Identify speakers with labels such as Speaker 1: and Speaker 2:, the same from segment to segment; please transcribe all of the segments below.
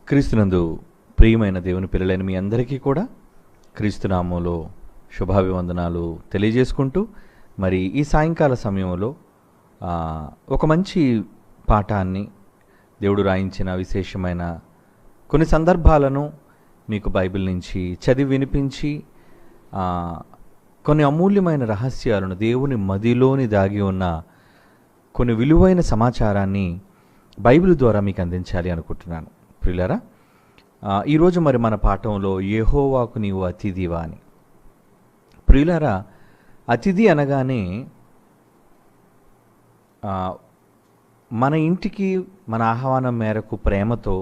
Speaker 1: క్రీస్తునందు ప్రియమైన దేవుని పిల్లలైన మీ అందరికీ కూడా క్రీస్తునామంలో శుభాభివందనాలు తెలియజేసుకుంటూ మరి ఈ సాయంకాల సమయంలో ఒక మంచి పాఠాన్ని దేవుడు రాయించిన విశేషమైన కొన్ని సందర్భాలను మీకు బైబిల్ నుంచి చదివి వినిపించి కొన్ని అమూల్యమైన రహస్యాలను దేవుని మదిలోని దాగి ఉన్న కొన్ని విలువైన సమాచారాన్ని బైబిల్ ద్వారా మీకు అందించాలి అనుకుంటున్నాను. ప్రియులారా, ఈరోజు మరి మన పాఠంలో యెహోవాకు నీవు అతిథివా అని. ప్రియులారా, అతిథి అనగానే మన ఇంటికి మన ఆహ్వానం మేరకు ప్రేమతో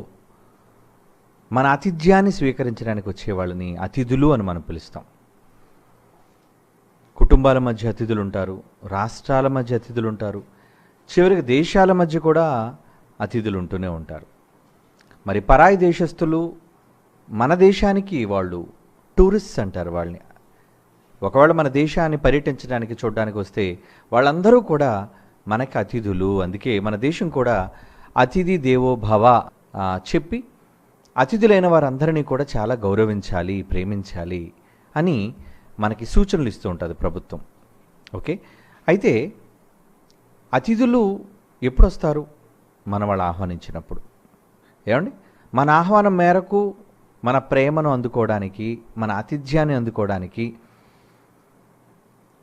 Speaker 1: మన ఆతిథ్యాన్ని స్వీకరించడానికి వచ్చేవాళ్ళని అతిథులు అని మనం పిలుస్తాం. కుటుంబాల మధ్య అతిథులు ఉంటారు, రాష్ట్రాల మధ్య అతిథులు ఉంటారు, చివరికి దేశాల మధ్య కూడా అతిథులు ఉంటూనే ఉంటారు. మరి పరాయి దేశస్తులు మన దేశానికి వాళ్ళు టూరిస్ట్స్ అంటారు వాళ్ళని. ఒకవేళ మన దేశాన్ని పర్యటించడానికి చూడడానికి వస్తే వాళ్ళందరూ కూడా మనకి అతిథులు. అందుకే మన దేశం కూడా అతిథి దేవో భవ చెప్పి అతిథులైన వారందరినీ కూడా చాలా గౌరవించాలి, ప్రేమించాలి అని మనకి సూచనలు ఇస్తూ ఉంటుంది ప్రభుత్వం. ఓకే, అయితే అతిథులు ఎప్పుడు వస్తారు? మన వాళ్ళు ఆహ్వానించినప్పుడు. ఏమండి, మన ఆహ్వానం మేరకు మన ప్రేమను అందుకోవడానికి, మన ఆతిథ్యాన్ని అందుకోవడానికి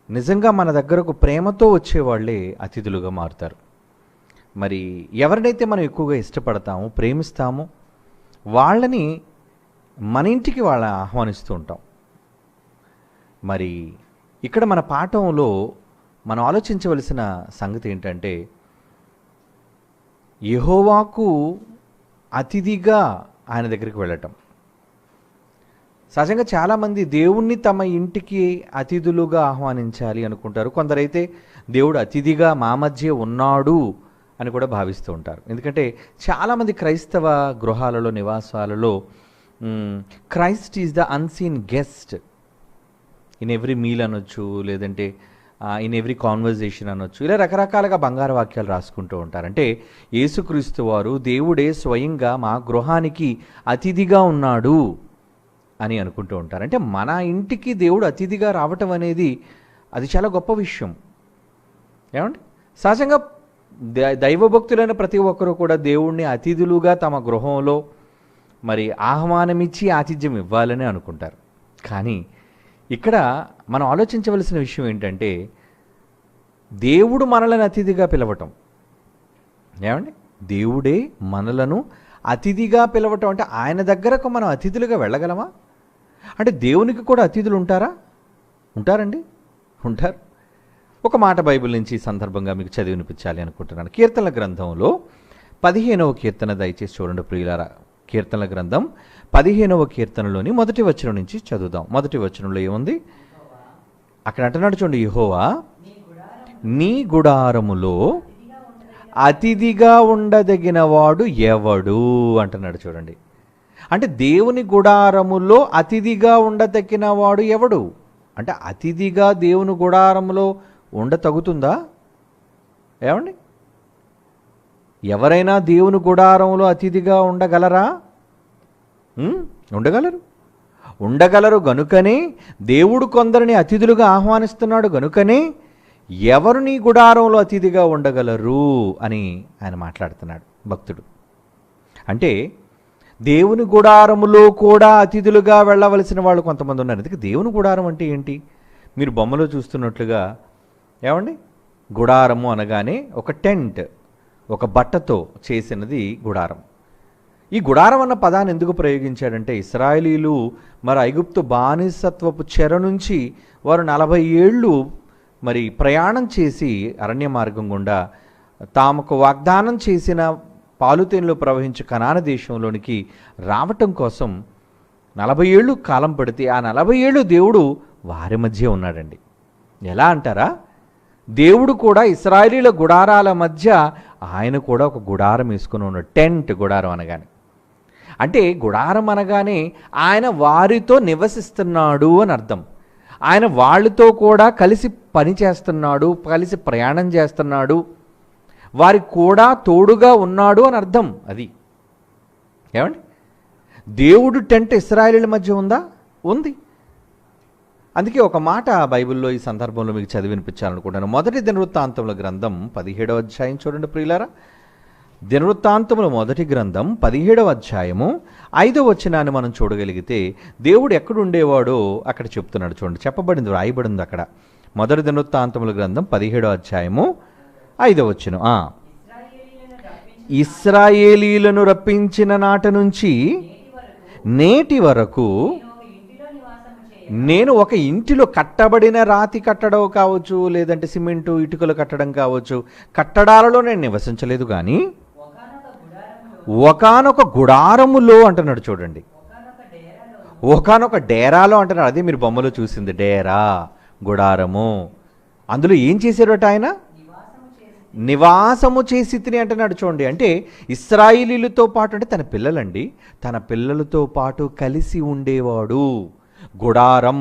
Speaker 1: నిజంగా మన దగ్గరకు ప్రేమతో వచ్చేవాళ్ళే అతిథులుగా మారుతారు. మరి ఎవరినైతే మనం ఎక్కువగా ఇష్టపడతామో, ప్రేమిస్తామో వాళ్ళని మన ఇంటికి వాళ్ళని ఆహ్వానిస్తూ ఉంటాం. మరి ఇక్కడ మన పాఠంలో మనం ఆలోచించవలసిన సంగతి ఏంటంటే, యెహోవాకు అతిథిగా ఆయన దగ్గరికి వెళ్ళటం. సహజంగా చాలామంది దేవుణ్ణి తమ ఇంటికి అతిథులుగా ఆహ్వానించాలి అనుకుంటారు. కొందరైతే దేవుడు అతిథిగా మా మధ్య ఉన్నాడు అని కూడా భావిస్తూ ఉంటారు. ఎందుకంటే చాలామంది క్రైస్తవ గృహాలలో, నివాసాలలో Christ is the unseen guest in every meal అనొచ్చు, లేదంటే ఇన్ ఎవ్రీ కాన్వర్జేషన్ అనొచ్చు. ఇలా రకరకాలుగా బంగారు వాక్యాలు రాసుకుంటూ ఉంటారు. అంటే యేసుక్రీస్తు వారు దేవుడే స్వయంగా మా గృహానికి అతిథిగా ఉన్నాడు అని అనుకుంటూ ఉంటారు. అంటే మన ఇంటికి దేవుడు అతిథిగా రావటం అనేది అది చాలా గొప్ప విషయం. ఏమండి, సహజంగా దైవభక్తులైన ప్రతి ఒక్కరూ కూడా దేవుణ్ణి అతిథులుగా తమ గృహంలో మరి ఆహ్వానమిచ్చి ఆతిథ్యం ఇవ్వాలని అనుకుంటారు. కానీ ఇక్కడ మనం ఆలోచించవలసిన విషయం ఏంటంటే, దేవుడు మనలను అతిథిగా పిలవటం. ఏమండి, దేవుడే మనలను అతిథిగా పిలవటం అంటే ఆయన దగ్గరకు మనం అతిథులుగా వెళ్ళగలమా? అంటే దేవునికి కూడా అతిథులు ఉంటారా? ఉంటారండి, ఉంటారు. ఒక మాట బైబిల్ నుంచి ఈ సందర్భంగా మీకు చదివి వినిపించాలి అనుకుంటున్నాను. కీర్తనల గ్రంథంలో 15వ కీర్తన దయచేసి చూడండి ప్రియులారా. కీర్తనల గ్రంథం 15వ కీర్తనలోని మొదటి వచనం నుంచి చదువుదాం. మొదటి వచనంలో ఏముంది? అక్కడ అంటున్నాడు చూడండి, యెహోవా నీ గుడారములో అతిథిగా ఉండదగిన వాడు ఎవడు అంటున్నాడు చూడండి. అంటే దేవుని గుడారములో అతిథిగా ఉండదగిన వాడు ఎవడు అంటే అతిథిగా దేవుని గుడారములో ఉండతగుతుందా? ఏమండి, ఎవరైనా దేవుని గుడారంలో అతిథిగా ఉండగలరా? ఉండగలరు గనుకనే దేవుడు కొందరిని అతిథులుగా ఆహ్వానిస్తున్నాడు. గనుకనే ఎవరు నీ గుడారంలో అతిథిగా ఉండగలరు అని ఆయన మాట్లాడుతున్నాడు భక్తుడు. అంటే దేవుని గుడారములో కూడా అతిథులుగా వెళ్ళవలసిన వాళ్ళు కొంతమంది ఉన్నారు. అందుకే దేవుని గుడారం అంటే ఏంటి? మీరు బొమ్మలో చూస్తున్నట్లుగా ఏమండి, గుడారము అనగానే ఒక టెంట్, ఒక బట్టతో చేసినది గుడారం. ఈ గుడారం అన్న పదాన్ని ఎందుకు ప్రయోగించాడంటే, ఇశ్రాయేలీలు మరి ఐగుప్తు బానిసత్వపు చెర నుంచి వారు 40 ఏళ్ళు మరి ప్రయాణం చేసి అరణ్య మార్గం గుండా తాముకు వాగ్దానం చేసిన పాలుతేనెలు ప్రవహించే కనాన దేశంలోనికి రావటం కోసం 40 ఏళ్ళు కాలం పడితే ఆ 40 ఏళ్ళు దేవుడు వారి మధ్య ఉన్నాడండి. ఎలా అంటారా? దేవుడు కూడా ఇశ్రాయేలీల గుడారాల మధ్య ఆయన కూడా ఒక గుడారం వేసుకుని ఉన్నాడు. టెంట్, గుడారం అనగానే. అంటే గుడారం అనగానే ఆయన వారితో నివసిస్తున్నాడు అని అర్థం. ఆయన వాళ్ళతో కూడా కలిసి పని చేస్తున్నాడు, కలిసి ప్రయాణం చేస్తున్నాడు, వారికి కూడా తోడుగా ఉన్నాడు అని అర్థం. అది ఏమండి, దేవుడు టెంట్ ఇశ్రాయేలీయుల మధ్య ఉందా? ఉంది. అందుకే ఒక మాట బైబిల్లో ఈ సందర్భంలో మీకు చదివి వినిపించాలనుకుంటాను. మొదటి దినవృత్తాంతముల గ్రంథం 17వ అధ్యాయం చూడండి ప్రియులారా. దినవృత్తాంతముల మొదటి గ్రంథం 17వ అధ్యాయము 5వ వచనాన్ని మనం చూడగలిగితే దేవుడు ఎక్కడుండేవాడో అక్కడ చెప్తున్నాడు. చూడండి, చెప్పబడింది, రాయబడింది అక్కడ. మొదటి దినవృత్తాంతముల గ్రంథం 17వ అధ్యాయము 5వ వచనం. ఇశ్రాయేలీయులను రప్పించిన నాట నుంచి నేటి వరకు నేను ఒక ఇంటిలో కట్టబడిన రాతి కట్టడం కావచ్చు, లేదంటే సిమెంటు ఇటుకలు కట్టడం కావచ్చు, కట్టడాలలో నేను నివసించలేదు, కానీ ఒకానొక గుడారములో అంటున్నాడు. చూడండి, ఒకానొక డేరాలో అంటున్నాడు. అదే మీరు బొమ్మలో చూసింది, డేరా, గుడారము. అందులో ఏం చేశారట ఆయన? నివాసము చేసి తిని అంటున్నాడు. చూడండి, అంటే ఇశ్రాయేలీయులతో పాటు, అంటే తన పిల్లలండి, తన పిల్లలతో పాటు కలిసి ఉండేవాడు. గుడారం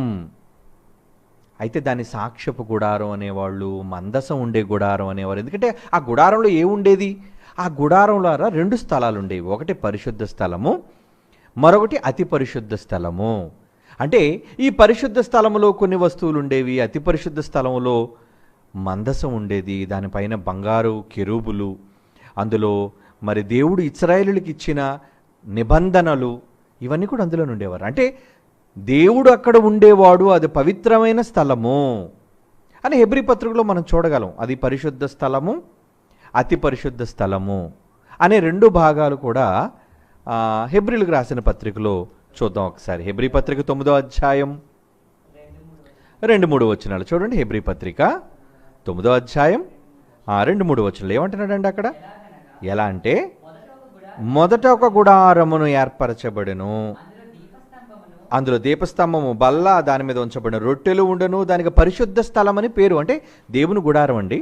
Speaker 1: అయితే దాన్ని సాక్ష్యపు గుడారం అనేవాళ్ళు, మందసం ఉండే గుడారం అనేవారు. ఎందుకంటే ఆ గుడారంలో ఏముండేది? ఆ గుడారంలో 2 స్థలాలు ఉండేవి. ఒకటి పరిశుద్ధ స్థలము, మరొకటి అతి పరిశుద్ధ స్థలము. అంటే ఈ పరిశుద్ధ స్థలములో కొన్ని వస్తువులు ఉండేవి, అతి పరిశుద్ధ స్థలములో మందసం ఉండేది, దానిపైన బంగారు కెరూబులు, అందులో మరి దేవుడు ఇశ్రాయేలులకు ఇచ్చిన నిబంధనలు ఇవన్నీ కూడా అందులో ఉండేవారు. అంటే దేవుడు అక్కడ ఉండేవాడు, అది పవిత్రమైన స్థలము అని హెబ్రీ పత్రికలో మనం చూడగలం. అది పరిశుద్ధ స్థలము, అతి పరిశుద్ధ స్థలము అనే 2 భాగాలు కూడా హెబ్రీలకు రాసిన పత్రికలో చూద్దాం ఒకసారి. హెబ్రీ పత్రిక 9వ అధ్యాయం 2-3 వచనాలు చూడండి. హెబ్రీ పత్రిక 9వ అధ్యాయం 2-3 వచనాలు ఏమంటున్నాడండి అక్కడ? ఎలా అంటే, మొదట ఒక గుడారమును ఏర్పరచబడెను, అందులో దీపస్తంభము, బల్ల, దాని మీద ఉంచబడిన రొట్టెలు ఉండను, దానికి పరిశుద్ధ స్థలం అని పేరు. అంటే దేవుని గుడారం అండి.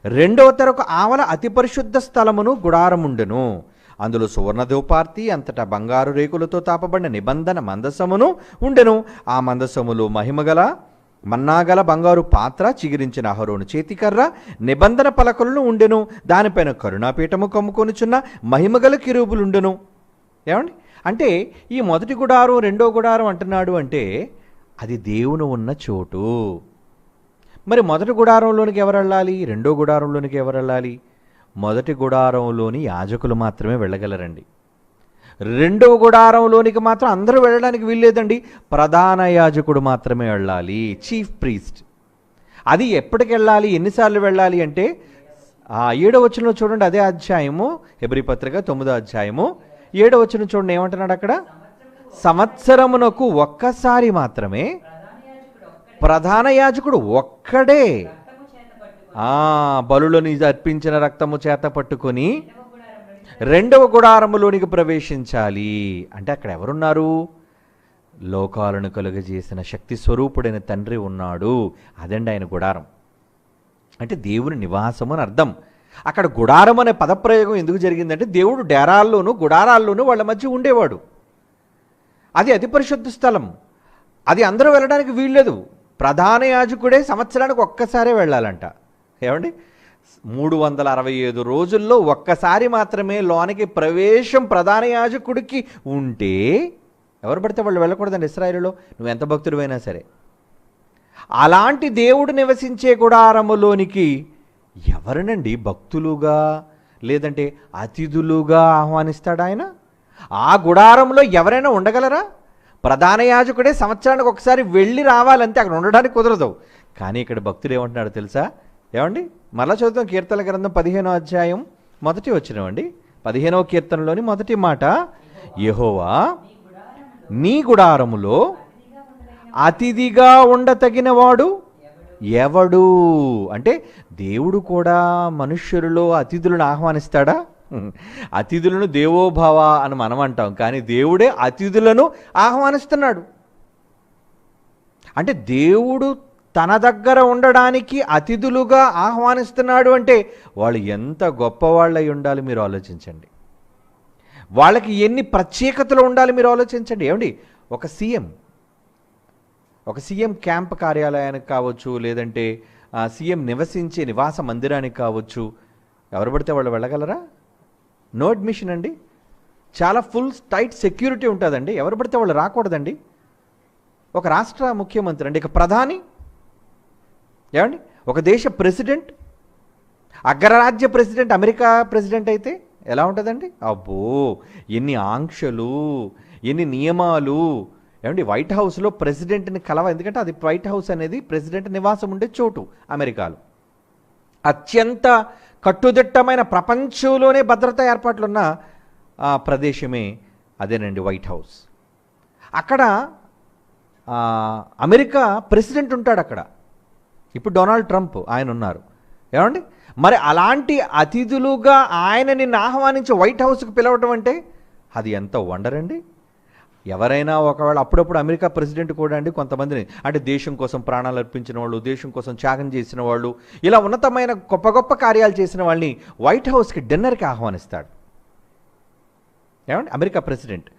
Speaker 1: 2వ తెరకు ఆవల అతి పరిశుద్ధ స్థలమును గుడారం ఉండెను, అందులో సువర్ణ ధూపార్తి, అంతటా బంగారు రేకులతో తాపబడిన నిబంధన మందసమును ఉండెను. ఆ మందసములో మహిమగల మన్నాగల బంగారు పాత్ర, చిగిరించిన అహరోను చేతికర్ర, నిబంధన పలకలను ఉండెను. దానిపైన కరుణాపీఠము కమ్ముకొనుచున్న మహిమగల కిరూబులు ఉండెను. ఏమండి? అంటే ఈ మొదటి గుడారం, 2వ గుడారం అంటున్నాడు అంటే అది దేవుని ఉన్న చోటు. మరి మొదటి గుడారంలోనికి ఎవరు వెళ్ళాలి? 2వ గుడారంలోనికి ఎవరు వెళ్ళాలి? మొదటి గుడారంలోని యాజకులు మాత్రమే వెళ్ళగలరండి. 2వ గుడారంలోనికి మాత్రం అందరూ వెళ్ళడానికి వీల్లేదండి. ప్రధాన యాజకుడు మాత్రమే వెళ్ళాలి, చీఫ్ ప్రీస్ట్. అది ఎప్పటికి వెళ్ళాలి, ఎన్నిసార్లు వెళ్ళాలి అంటే 7వ వచనంలో చూడండి, అదే అధ్యాయము, హెబ్రీ పత్రిక 9వ అధ్యాయము 7వ వచనం చూడండి, ఏమంటున్నాడు అక్కడ? సంవత్సరమునకు ఒక్కసారి మాత్రమే ప్రధాన యాజకుడు ఒక్కడే బలులను అర్పించిన రక్తము చేత పట్టుకొని 2వ గుడారములోనికి ప్రవేశించాలి. అంటే అక్కడ ఎవరున్నారు? లోకాలను కలుగజేసిన శక్తి స్వరూపుడైన తండ్రి ఉన్నాడు. అదండి ఆయన గుడారం. అంటే దేవుని నివాసం అని అర్థం. అక్కడ గుడారం అనే పదప్రయోగం ఎందుకు జరిగిందంటే దేవుడు డేరాల్లోనూ గుడారాల్లోనూ వాళ్ళ మధ్య ఉండేవాడు. అది అతి పరిశుద్ధ స్థలం. అది అందరూ వెళ్ళడానికి వీల్లేదు. ప్రధాన యాజకుడే సంవత్సరానికి ఒక్కసారే వెళ్ళాలంట. ఏమండి? 365 రోజుల్లో ఒక్కసారి మాత్రమే లోనికి ప్రవేశం ప్రధాన యాజకుడికి ఉంటే ఎవరు పడితే వాళ్ళు వెళ్ళకూడదండి ఇశ్రాయేలులో, నువ్వు ఎంత భక్తుడివైనా సరే. అలాంటి దేవుడు నివసించే గుడారములోనికి ఎవరినండి భక్తులుగా లేదంటే అతిథులుగా ఆహ్వానిస్తాడు ఆయన? ఆ గుడారంలో ఎవరైనా ఉండగలరా? ప్రధాన యాజకుడే సంవత్సరానికి ఒకసారి వెళ్ళి రావాలంటే అక్కడ ఉండడానికి కుదరదు. కానీ ఇక్కడ భక్తుడు ఏమంటున్నాడు తెలుసా? ఏమండి? మళ్ళా చదువుతాం, కీర్తనల గ్రంథం 15వ అధ్యాయం 1వ వచనం అండి. 15వ కీర్తనలోని మొదటి మాట, యెహోవా నీ గుడారములో అతిథిగా ఉండతగినవాడు ఎవడు? అంటే దేవుడు కూడా మనుష్యులలో అతిథులను ఆహ్వానిస్తాడా? అతిథులను దేవోభవ అని మనం అంటాం, కానీ దేవుడే అతిథులను ఆహ్వానిస్తున్నాడు. అంటే దేవుడు తన దగ్గర ఉండడానికి అతిథులుగా ఆహ్వానిస్తున్నాడు అంటే వాళ్ళు ఎంత గొప్పవాళ్ళై ఉండాలి మీరు ఆలోచించండి. వాళ్ళకి ఎన్ని ప్రత్యేకతలు ఉండాలి మీరు ఆలోచించండి. ఏమండి? ఒక సీఎం క్యాంప్ కార్యాలయానికి కావచ్చు, లేదంటే సీఎం నివసించే నివాస మందిరానికి కావచ్చు, ఎవరు పడితే వాళ్ళు వెళ్ళగలరా? నో అడ్మిషన్ అండి. చాలా ఫుల్ టైట్ సెక్యూరిటీ ఉంటుందండి. ఎవరు పడితే వాళ్ళు రాకూడదండి. ఒక రాష్ట్ర ముఖ్యమంత్రి అండి, ఇక ప్రధాని, ఏమండి, ఒక దేశ ప్రెసిడెంట్, అగ్రరాజ్య ప్రెసిడెంట్, అమెరికా ప్రెసిడెంట్ అయితే ఎలా ఉంటుందండి? అబ్బో, ఎన్ని ఆంక్షలు, ఎన్ని నియమాలు. ఏమండి, వైట్ హౌస్లో ప్రెసిడెంట్ని ఎందుకంటే అది వైట్ హౌస్ అనేది ప్రెసిడెంట్ నివాసం ఉండే చోటు అమెరికాలో. అత్యంత కట్టుదిట్టమైన ప్రపంచంలోనే భద్రతా ఏర్పాట్లున్న ప్రదేశమే అదేనండి వైట్ హౌస్. అక్కడ అమెరికా ప్రెసిడెంట్ ఉంటాడు అక్కడ. ఇప్పుడు డొనాల్డ్ ట్రంప్ ఆయన ఉన్నారు, ఏమండి. మరి అలాంటి అతిథులుగా ఆయన నిన్ను ఆహ్వానించి వైట్ హౌస్కి పిలవటం అంటే అది ఎంత వండర్ అండి. ఎవరైనా ఒకవేళ అప్పుడప్పుడు అమెరికా ప్రెసిడెంట్ కూడా అండి కొంతమందిని, అంటే దేశం కోసం ప్రాణాలు అర్పించిన వాళ్ళు, దేశం కోసం త్యాగం చేసిన వాళ్ళు, ఇలా ఉన్నతమైన గొప్ప గొప్ప కార్యాలు చేసిన వాళ్ళని వైట్ హౌస్కి డిన్నర్కి ఆహ్వానిస్తాడు, ఏమండి, అమెరికా ప్రెసిడెంట్.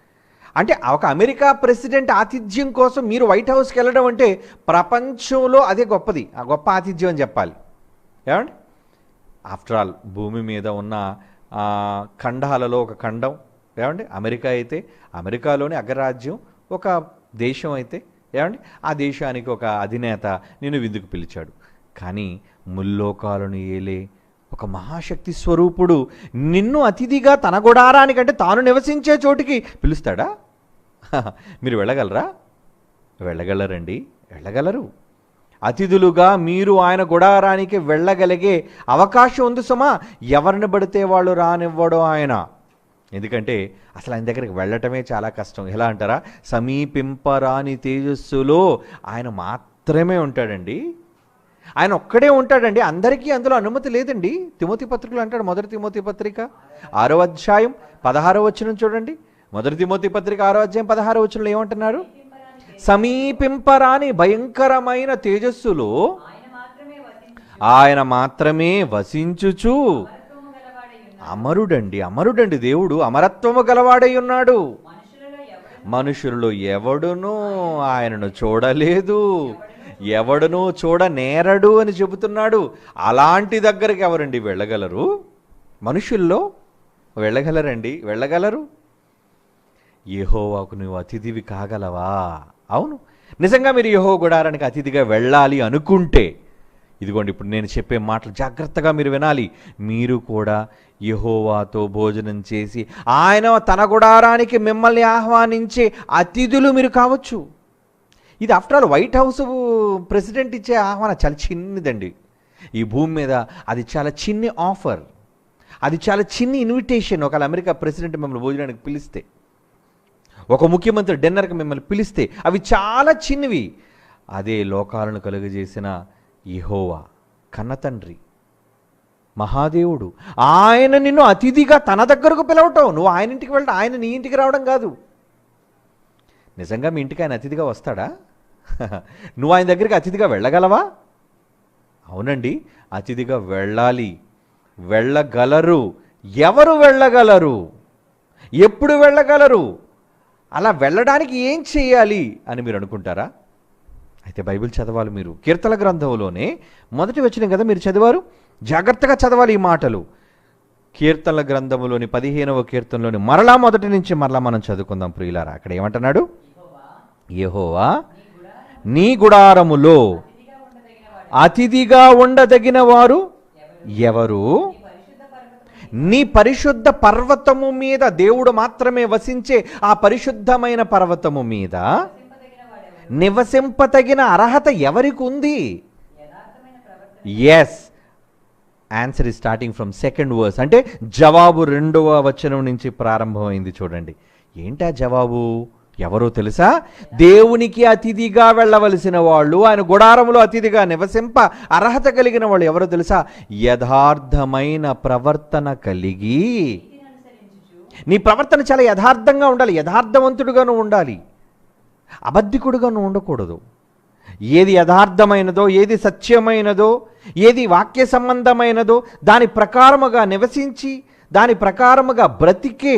Speaker 1: అంటే ఒక అమెరికా ప్రెసిడెంట్ ఆతిథ్యం కోసం మీరు వైట్ హౌస్కి వెళ్ళడం అంటే ప్రపంచంలో అదే గొప్పది, ఆ గొప్ప ఆతిథ్యం అని చెప్పాలి, ఏమండి. ఆఫ్టర్ ఆల్ భూమి మీద ఉన్న ఖండాలలో ఒక ఖండం, ఏమండి, అమెరికా అయితే అమెరికాలోని అగ్రరాజ్యం, ఒక దేశం అయితే, ఏమండి, ఆ దేశానికి ఒక అధినేత నిన్ను విందుకు పిలిచాడు. కానీ ముల్లోకాలను ఏలే ఒక మహాశక్తి స్వరూపుడు నిన్ను అతిథిగా తన గుడారానికంటే తాను నివసించే చోటికి పిలుస్తాడా? మీరు వెళ్ళగలరా? వెళ్ళగలరండి, వెళ్ళగలరు. అతిథులుగా మీరు ఆయన గుడారానికి వెళ్ళగలిగే అవకాశం ఉంది సుమా. ఎవరిని పడితే వాళ్ళు రానివ్వడం ఆయన. ఎందుకంటే అసలు ఆయన దగ్గరికి వెళ్ళటమే చాలా కష్టం. ఎలా అంటారా? సమీపింపరాని తేజస్సులో ఆయన మాత్రమే ఉంటాడండి. ఆయన ఒక్కడే ఉంటాడండి, అందరికీ అందులో అనుమతి లేదండి. తిమోతి పత్రికలు అంటాడు, మొదటి తిమోతి పత్రిక 6వ అధ్యాయం 16వ వచనం చూడండి. మొదటి తిమోతి పత్రిక 6వ అధ్యాయం 16వ వచనంలో ఏమంటున్నారు? సమీపింపరాని భయంకరమైన తేజస్సులో ఆయన మాత్రమే వసించుచు అమరుడండి, అమరుడండి దేవుడు, అమరత్వము గలవాడై ఉన్నాడు. మనుషులలో ఎవడునూ ఆయనను చూడలేదు, ఎవడునూ చూడనేరడు అని చెబుతున్నాడు. అలాంటి దగ్గరికి ఎవరండి వెళ్ళగలరు? మనుషుల్లో వెళ్ళగలరండి, వెళ్ళగలరు. యెహోవాకు నువ్వు అతిథివి కాగలవా? అవును, నిజంగా మీరు యెహోవా గుడారానికి అతిథిగా వెళ్ళాలి అనుకుంటే ఇదిగోండి ఇప్పుడు నేను చెప్పే మాటలు జాగ్రత్తగా మీరు వినాలి. మీరు కూడా యెహోవాతో భోజనం చేసి ఆయన తన గుడారానికి మిమ్మల్ని ఆహ్వానించే అతిథులు మీరు కావచ్చు. ఇది after all white house president ఇచ్చే ఆహ్వానం చాలా చిన్నదండి ఈ భూమి మీద. అది చాలా చిన్ని ఆఫర్, అది చాలా చిన్ని ఇన్విటేషన్. ఒకవేళ అమెరికా ప్రెసిడెంట్ మిమ్మల్ని భోజనానికి పిలిస్తే, ఒక ముఖ్యమంత్రి డిన్నర్కి మిమ్మల్ని పిలిస్తే అవి చాలా చిన్నవి. అదే లోకాలను కలుగజేసిన యెహోవా కన్నతండ్రి మహాదేవుడు, ఆయన నిన్ను అతిథిగా తన దగ్గరకు పిలవటం, నువ్వు ఆయన ఇంటికి వెళ్ళటం, ఆయన నీ ఇంటికి రావడం కాదు. నిజంగా మీ ఇంటికి ఆయన అతిథిగా వస్తాడా? నువ్వు ఆయన దగ్గరికి అతిథిగా వెళ్ళగలవా? అవునండి, అతిథిగా వెళ్ళాలి, వెళ్ళగలరు. ఎవరు వెళ్ళగలరు? ఎప్పుడు వెళ్ళగలరు? అలా వెళ్ళడానికి ఏం చేయాలి అని మీరు అనుకుంటారా? అయితే బైబిల్ చదవాలి మీరు. కీర్తన గ్రంథంలోనే మొదటి వచనం కదా మీరు చదివారు, జాగ్రత్తగా చదవాలి ఈ మాటలు. కీర్తనల గ్రంథంలోని 15వ కీర్తనలోని మరలా మొదటి నుంచి మరలా మనం చదువుకుందాం ప్రియులారా. అక్కడ ఏమంటున్నాడు? యెహోవా నీ గుడారములో అతిథిగా ఉండదగిన వారు ఎవరు? నీ పరిశుద్ధ పర్వతము మీద, దేవుడు మాత్రమే వసించే ఆ పరిశుద్ధమైన పర్వతము మీద నివసింపతగిన అర్హత ఎవరికి ఉంది? Yes, answer is starting from second verse. అంటే జవాబు 2వ వచనం నుంచి ప్రారంభమైంది. చూడండి ఏంటా జవాబు? ఎవరో తెలుసా? దేవునికి అతిథిగా వెళ్ళవలసిన వాళ్ళు, ఆయన గుడారములో అతిథిగా నివసింప అర్హత కలిగిన వాళ్ళు ఎవరో తెలుసా? యథార్థమైన ప్రవర్తన కలిగి. నీ ప్రవర్తన చాలా యథార్థంగా ఉండాలి, యథార్థవంతుడుగాను ఉండాలి, అబద్ధికుడుగాను ఉండకూడదు. ఏది యథార్థమైనదో, ఏది సత్యమైనదో, ఏది వాక్య సంబంధమైనదో దాని ప్రకారముగా నివసించి దాని ప్రకారముగా బ్రతికే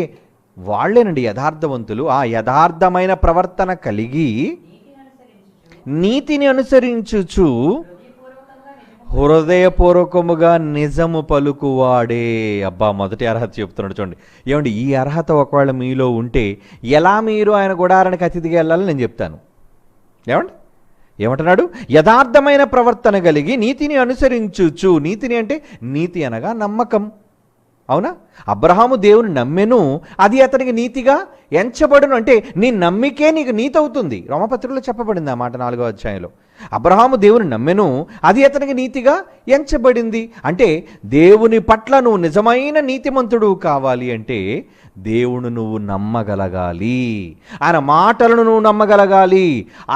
Speaker 1: వాళ్ళేనండి యథార్థవంతులు. ఆ యథార్థమైన ప్రవర్తన కలిగి నీతిని అనుసరించుచు హృదయపూర్వకముగా నిజము పలుకువాడే. అబ్బా, మొదటి అర్హత చెప్తున్నాడు చూడండి. ఏమండి, ఈ అర్హత ఒకవేళ మీలో ఉంటే ఎలా మీరు ఆయన గుడారానికి అతిథిగా వెళ్ళాలని నేను చెప్తాను. ఏమండి, ఏమంటున్నాడు? యథార్థమైన ప్రవర్తన కలిగి నీతిని అనుసరించుచు. నీతిని అంటే నీతి అనగా నమ్మకం. అవునా? అబ్రహాము దేవుని నమ్మెను, అది అతనికి నీతిగా ఎంచబడును. అంటే నీ నమ్మికే నీకు నీతి అవుతుంది. రోమపత్రికలో చెప్పబడింది ఆ మాట 4వ అధ్యాయంలో. అబ్రహాము దేవుని నమ్మెను, అది అతనికి నీతిగా ఎంచబడింది. అంటే దేవుని పట్ల నువ్వు నిజమైన నీతిమంతుడు కావాలి అంటే దేవుని నువ్వు నమ్మగలగాలి, ఆయన మాటలను నువ్వు నమ్మగలగాలి.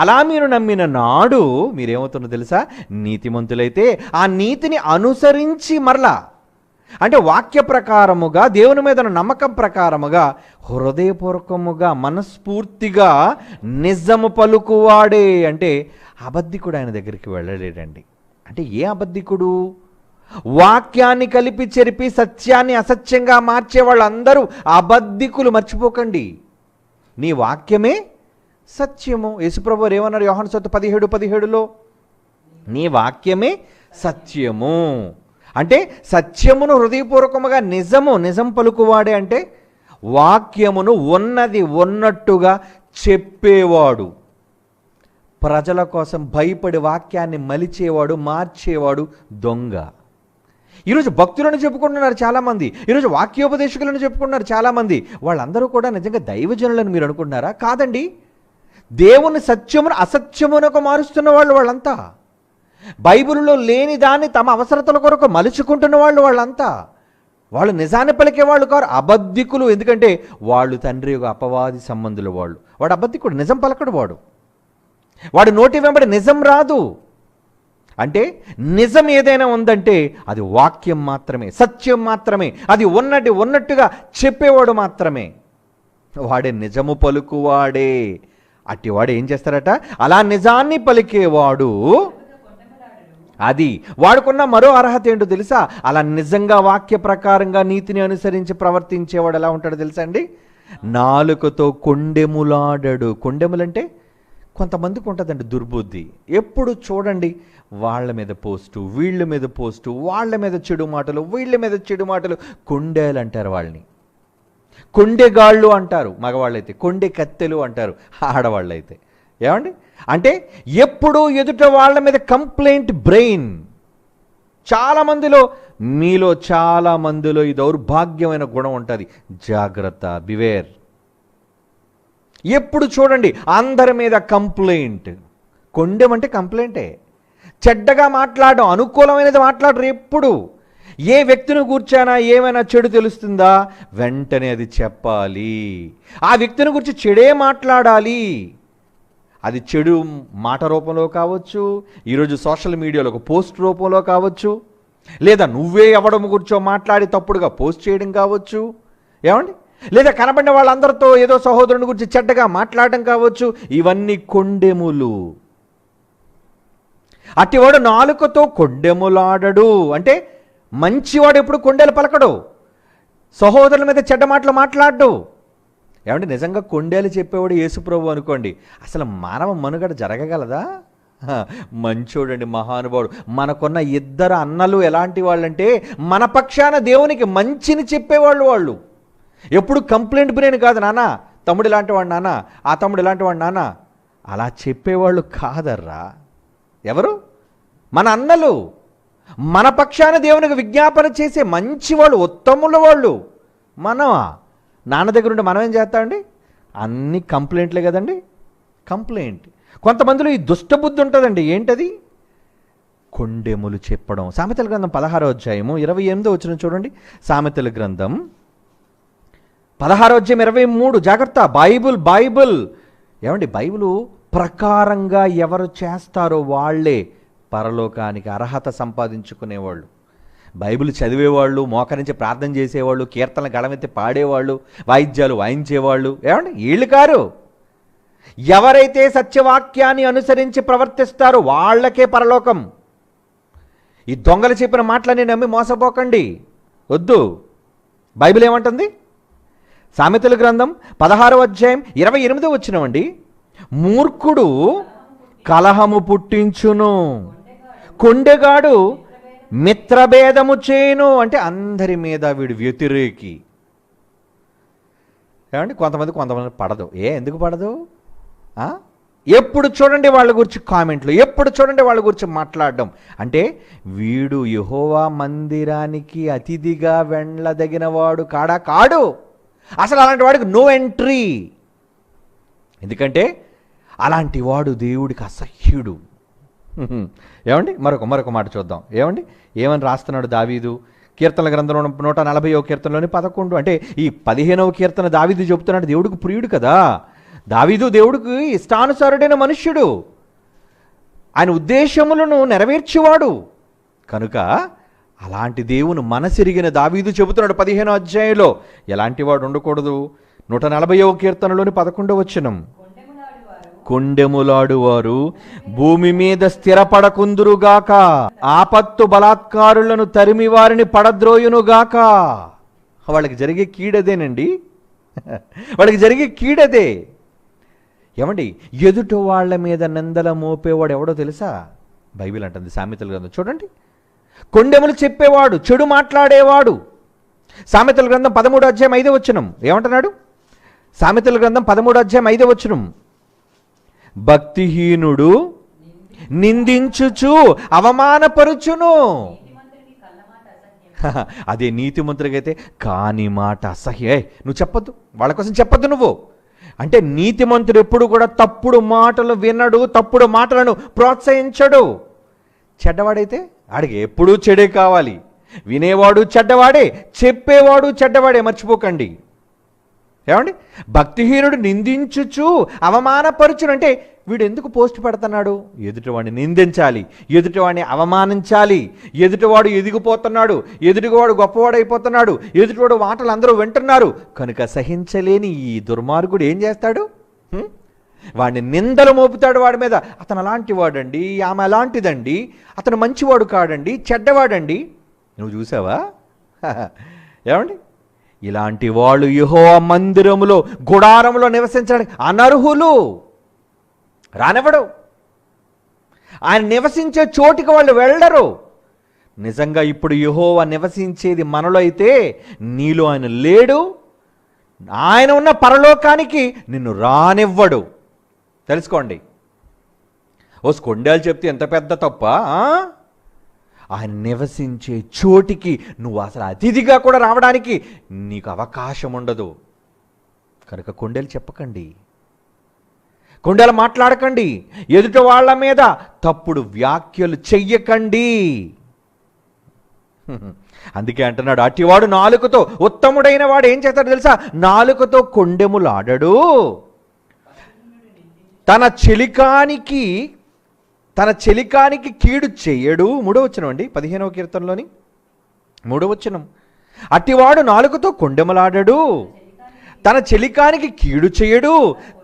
Speaker 1: అలా మీరు నమ్మిన నాడు మీరేమవుతుందో తెలుసా? నీతిమంతులైతే ఆ నీతిని అనుసరించి మరలా, అంటే వాక్య ప్రకారముగా, దేవుని మీద నమ్మకం ప్రకారముగా, హృదయపూర్వకముగా, మనస్ఫూర్తిగా నిజము పలుకువాడే. అంటే అబద్ధికుడు ఆయన దగ్గరికి వెళ్ళలేడండి. అంటే ఏ అబద్ధికుడు? వాక్యాన్ని కలిపి చెరిపి సత్యాన్ని అసత్యంగా మార్చే వాళ్ళందరూ అబద్ధికులు. మర్చిపోకండి, నీ వాక్యమే సత్యము. యేసుప్రభువు ఏమన్నారు? యోహాను సువార్త 17:17లో నీ వాక్యమే సత్యము. అంటే సత్యమును హృదయపూర్వకముగా నిజం పలుకువాడే. అంటే వాక్యమును ఉన్నది ఉన్నట్టుగా చెప్పేవాడు, ప్రజల కోసం భయపడి వాక్యాన్ని మలిచేవాడు, మార్చేవాడు దొంగ. ఈరోజు భక్తులను చెప్పుకుంటున్నారు చాలామంది, ఈరోజు వాక్యోపదేశకులను చెప్పుకుంటున్నారు చాలామంది. వాళ్ళందరూ కూడా నిజంగా దైవజనులను మీరు అనుకుంటున్నారా? కాదండి, దేవుని సత్యమును అసత్యమునకు మారుస్తున్న వాళ్ళంతా. బైబిల్లో లేని దాన్ని తమ అవసరతల కొరకు మలుచుకుంటున్న వాళ్ళంతా. వాళ్ళు నిజాన్ని పలికే వాళ్ళు కారు, అబద్ధికులు. ఎందుకంటే వాళ్ళు తండ్రి యొక్క అపవాది సంబంధులు. వాడు అబద్ధికుడు, నిజం పలకడు. వాడు నోటి వెంబడి నిజం రాదు. అంటే నిజం ఏదైనా ఉందంటే అది వాక్యం మాత్రమే, సత్యం మాత్రమే, అది ఉన్నట్టుగా చెప్పేవాడు మాత్రమే. వాడే నిజము పలుకువాడే. అట్టివాడు ఏం చేస్తారట? అలా నిజాన్ని పలికేవాడు. అది వాడుకున్న మరో అర్హత ఏంటో తెలుసా? అలా నిజంగా వాక్య ప్రకారంగా నీతిని అనుసరించి ప్రవర్తించేవాడు ఎలా ఉంటాడో తెలుసా అండి? నాలుకతో కొండెములాడడు. కొండెములంటే కొంతమందికి ఉంటుందండి దుర్బుద్ధి. ఎప్పుడు చూడండి వాళ్ళ మీద పోస్టు, వీళ్ళ మీద పోస్టు, వాళ్ళ మీద చెడు మాటలు, వీళ్ళ మీద చెడు మాటలు. కొండేలు అంటారు వాళ్ళని, కొండెగాళ్ళు అంటారు మగవాళ్ళైతే, కొండె కత్తెలు అంటారు ఆడవాళ్ళైతే. ఏమండి, అంటే ఎప్పుడు ఎదుట వాళ్ళ మీద కంప్లైంట్ బ్రెయిన్. చాలామందిలో, మీలో చాలామందిలో ఈ దౌర్భాగ్యమైన గుణం ఉంటుంది. జాగ్రత్త, బివేర్. ఎప్పుడు చూడండి అందరి మీద కంప్లైంట్. కొండెమంటే కంప్లైంటే. చెడ్డగా మాట్లాడడం, అనుకూలమైనది మాట్లాడరు ఎప్పుడు. ఏ వ్యక్తిని కూర్చానా ఏమైనా చెడు తెలుస్తుందా, వెంటనే అది చెప్పాలి. ఆ వ్యక్తిని గురించి చెడే మాట్లాడాలి. అది చెడు మాట రూపంలో కావచ్చు, ఈరోజు సోషల్ మీడియాలో ఒక పోస్ట్ రూపంలో కావచ్చు, లేదా నువ్వే ఎవడం కూర్చో మాట్లాడి తప్పుడుగా పోస్ట్ చేయడం కావచ్చు. ఏమండి, లేదా కనబడిన వాళ్ళందరితో ఏదో సహోదరుని గురించి చెడ్డగా మాట్లాడడం కావచ్చు. ఇవన్నీ కొండెములు. అట్టివాడు నాలుకతో కొండెములాడడు. అంటే మంచివాడు ఎప్పుడు కొండెలు పలకడు, సహోదరుల మీద చెడ్డ మాటలు మాట్లాడు. ఏమంటే నిజంగా కొండేలు చెప్పేవాడు యేసుప్రభు అనుకోండి, అసలు మానవ మనుగడ జరగగలదా? మంచోడండి, మహానుభావుడు. మనకున్న ఇద్దరు అన్నలు ఎలాంటి వాళ్ళంటే మన పక్షాన దేవునికి మంచిని చెప్పేవాళ్ళు. ఎప్పుడు కంప్లైంట్ బ్రెయిన్ కాదు. నాన్న తమ్ముడు ఇలాంటి వాడు, నాన్న ఆ తమ్ముడు ఇలాంటి వాడు, నాన్న అలా చెప్పేవాళ్ళు కాదర్రా. ఎవరు? మన అన్నలు. మన పక్షాన దేవునికి విజ్ఞాపన చేసే మంచివాళ్ళు, ఉత్తముల వాళ్ళు. మనమా? నాన్న దగ్గర ఉండి మనం ఏం చేస్తామండి? అన్ని కంప్లైంట్లే కదండి. కంప్లైంట్. కొంతమందిలో ఈ దుష్టబుద్ధి ఉంటుందండి. ఏంటది? కొండెములు చెప్పడం. సామెతల గ్రంథం 16వ అధ్యాయము 28వ వచనం చూడండి. సామెతల గ్రంథం 16వ అధ్యాయం 23. జాగ్రత్త, బైబుల్. ఏమండి, బైబిలు ప్రకారంగా ఎవరు చేస్తారో వాళ్ళే పరలోకానికి అర్హత సంపాదించుకునేవాళ్ళు. బైబిల్ చదివేవాళ్ళు, మోకరించి ప్రార్థన చేసేవాళ్ళు, కీర్తనలు గళమెత్తి పాడేవాళ్ళు, వాయిద్యాలు వాయించేవాళ్ళు, ఏమండి వీళ్ళు కారు. ఎవరైతే సత్యవాక్యాన్ని అనుసరించి ప్రవర్తిస్తారో వాళ్ళకే పరలోకం. ఈ దొంగలు చెప్పిన మాటలని నమ్మి మోసపోకండి, వద్దు. బైబిల్ ఏమంటుంది? సామెతల గ్రంథం 16వ అధ్యాయం 28వ వచనమండి. మూర్ఖుడు కలహము పుట్టించును, కొండెగాడు మిత్రభేదము చేయను అంటే అందరి మీద వీడు వ్యతిరేకి. ఏమండి, కొంతమంది పడదు. ఎందుకు పడదు? ఎప్పుడు చూడండి వాళ్ళ గురించి కామెంట్లు, ఎప్పుడు చూడండి వాళ్ళ గురించి మాట్లాడడం. అంటే వీడు యెహోవా మందిరానికి అతిథిగా వెళ్ళదగినవాడు కాడు. అసలు అలాంటి వాడికి నో ఎంట్రీ. ఎందుకంటే అలాంటి వాడు దేవుడికి అసహ్యుడు. ఏమండి, మరొక మాట చూద్దాం. ఏమని రాస్తున్నాడు దావీదు? కీర్తనల గ్రంథంలో 140వ కీర్తనలోని 11. అంటే ఈ 15వ కీర్తన దావీదు చెబుతున్నాడు. దేవుడికి ప్రియుడు కదా దావీదు. దేవుడికి ఇష్టానుసారుడైన మనుష్యుడు, ఆయన ఉద్దేశములను నెరవేర్చేవాడు కనుక అలాంటి దేవుని మనసిరిగిన దావీదు చెబుతున్నాడు 15వ అధ్యాయంలో ఎలాంటి వాడు ఉండకూడదు. 140వ కీర్తనలోని 11వ వచనం, కొండెములాడువారు భూమి మీద స్థిరపడకుందురుగాక, ఆపత్తు బలాత్కారులను తరిమి వారిని పడద్రోయునుగాక. వాళ్ళకి జరిగే కీడదేనండి, వాళ్ళకి జరిగే కీడదే. ఏమండి, ఎదుట వాళ్ళ మీద నిందల మోపేవాడు ఎవడో తెలుసా? బైబిల్ అంటుంది, సామెతల గ్రంథం చూడండి. కొండెములు చెప్పేవాడు, చెడు మాట్లాడేవాడు. సామెతల గ్రంథం 13వ అధ్యాయం 5వ వచనం ఏమంటున్నాడు? సామెతల గ్రంథం 13వ అధ్యాయం 5వ వచనం, భక్తిహీనుడు నిందించుచు అవమానపరుచును. అదే నీతిమంతుడికైతే కాని మాట అసహ్య. నువ్వు చెప్పొద్దు, వాళ్ళ కోసం చెప్పొద్దు నువ్వు. అంటే నీతిమంతుడు ఎప్పుడు కూడా తప్పుడు మాటలు వినడు, తప్పుడు మాటలను ప్రోత్సహించడు. చెడ్డవాడైతే ఆడికి ఎప్పుడూ చెడే కావాలి. వినేవాడు చెడ్డవాడే, చెప్పేవాడు చెడ్డవాడే, మర్చిపోకండి. ఏమండి, భక్తిహీనుడు నిందించుచు అవమానపరచును. అంటే వీడు ఎందుకు పోస్ట్ పెడుతున్నాడు? ఎదుటివాడిని నిందించాలి, ఎదుటివాడిని అవమానించాలి. ఎదుటివాడు ఎదిగిపోతున్నాడు, ఎదుటివాడు గొప్పవాడైపోతున్నాడు, ఎదుటివాడు మాటలు అందరూ వింటున్నారు కనుక సహించలేని ఈ దుర్మార్గుడు ఏం చేస్తాడు? వాడిని నిందలు మోపుతాడు వాడి మీద. అతను అలాంటి వాడండి, ఆమె అలాంటిదండి, అతను మంచివాడు కాడండి, చెడ్డవాడండి. నువ్వు చూసావా? ఏమండి, ఇలాంటి వాళ్ళు యెహోవా మందిరములో గుడారములో నివసించడానికి అనర్హులు. రానివ్వడు. ఆయన నివసించే చోటికి వాళ్ళు వెళ్ళరు. నిజంగా ఇప్పుడు యెహోవా నివసించేది మనలో అయితే నీలో ఆయన లేడు. ఆయన ఉన్న పరలోకానికి నిన్ను రానివ్వడు. తెలుసుకోండి. కొండేలు చెప్తే ఎంత పెద్ద తప్ప? ఆయన నివసించే చోటికి నువ్వు అసలు అతిథిగా కూడా రావడానికి నీకు అవకాశం ఉండదు. కనుక కొండేలు చెప్పకండి, కొండేలు మాట్లాడకండి, ఎదుట వాళ్ళ మీద తప్పుడు వ్యాఖ్యలు చెయ్యకండి. అందుకే అంటున్నాడు, అటివాడు నాలుకతో, ఉత్తముడైన వాడు ఏం చేస్తాడు తెలుసా? నాలుకతో కొండెములాడడు, తన చెలికానికి కీడు చెయ్యడు. 3వ వచనం అండి, 15వ కీర్తనలోని 3వ వచనం. అటివాడు నాలుకతో కొండెములాడడు, తన చెలికానికి కీడు చెయ్యడు,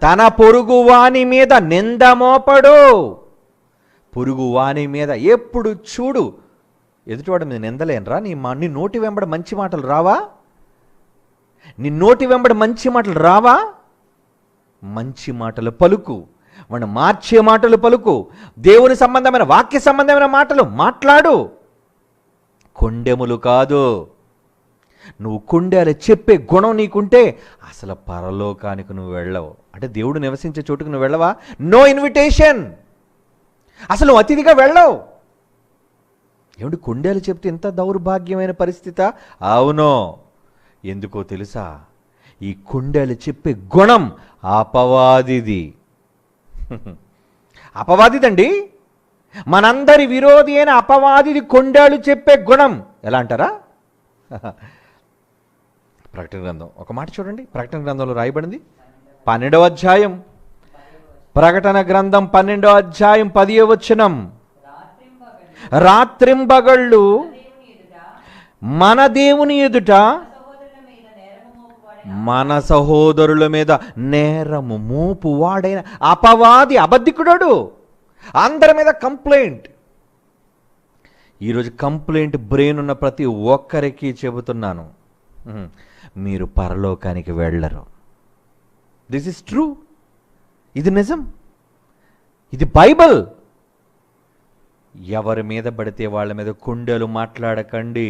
Speaker 1: తన పొరుగువాని మీద నింద మోపడు. పొరుగువాని మీద ఎప్పుడు చూడు ఎదుటివాడి మీద నిందలేనరా? నీ నోటి వెంబడి మంచి మాటలు రావా? నీ నోటి వెంబడి మంచి మాటలు రావా? మంచి మాటలు పలుకు, వాడిని మార్చే మాటలు పలుకు, దేవుని సంబంధమైన వాక్య సంబంధమైన మాటలు మాట్లాడు. కొండెములు కాదు. నువ్వు కొండెలు చెప్పే గుణం నీకుంటే అసలు పరలోకానికి నువ్వు వెళ్ళవు. అంటే దేవుడు నివసించే చోటుకు నువ్వు వెళ్ళవా? No invitation. అసలు నువ్వు అతిథిగా వెళ్ళవు. ఏమిటి, కొండేలు చెప్తే ఎంత దౌర్భాగ్యమైన పరిస్థితి? అవునో, ఎందుకో తెలుసా? ఈ కొండేలు చెప్పే గుణం అపవాదిది. అపవాదిదండి, మనందరి విరోధి అయిన అపవాదిది కొండేలు చెప్పే గుణం. ఎలా అంటారా? ప్రకటన గ్రంథం ఒక మాట చూడండి. ప్రకటన గ్రంథంలో రాయబడింది 12వ అధ్యాయం, ప్రకటన గ్రంథం 12వ అధ్యాయం 10వ వచనం, రాత్రింబగళ్ళు మన దేవుని ఎదుట మన సహోదరుల మీద నేరము మోపు వాడైన అపవాది, అబద్ధికుడు. అందరి మీద కంప్లైంట్. ఈరోజు కంప్లైంట్ బ్రెయిన్ ఉన్న ప్రతి ఒక్కరికి చెబుతున్నాను, మీరు పరలోకానికి వెళ్ళరు. This is true. ఇది నిజం, ఇది బైబిల్. ఎవరి మీద పడితే వాళ్ళ మీద కుండెలు మాట్లాడకండి.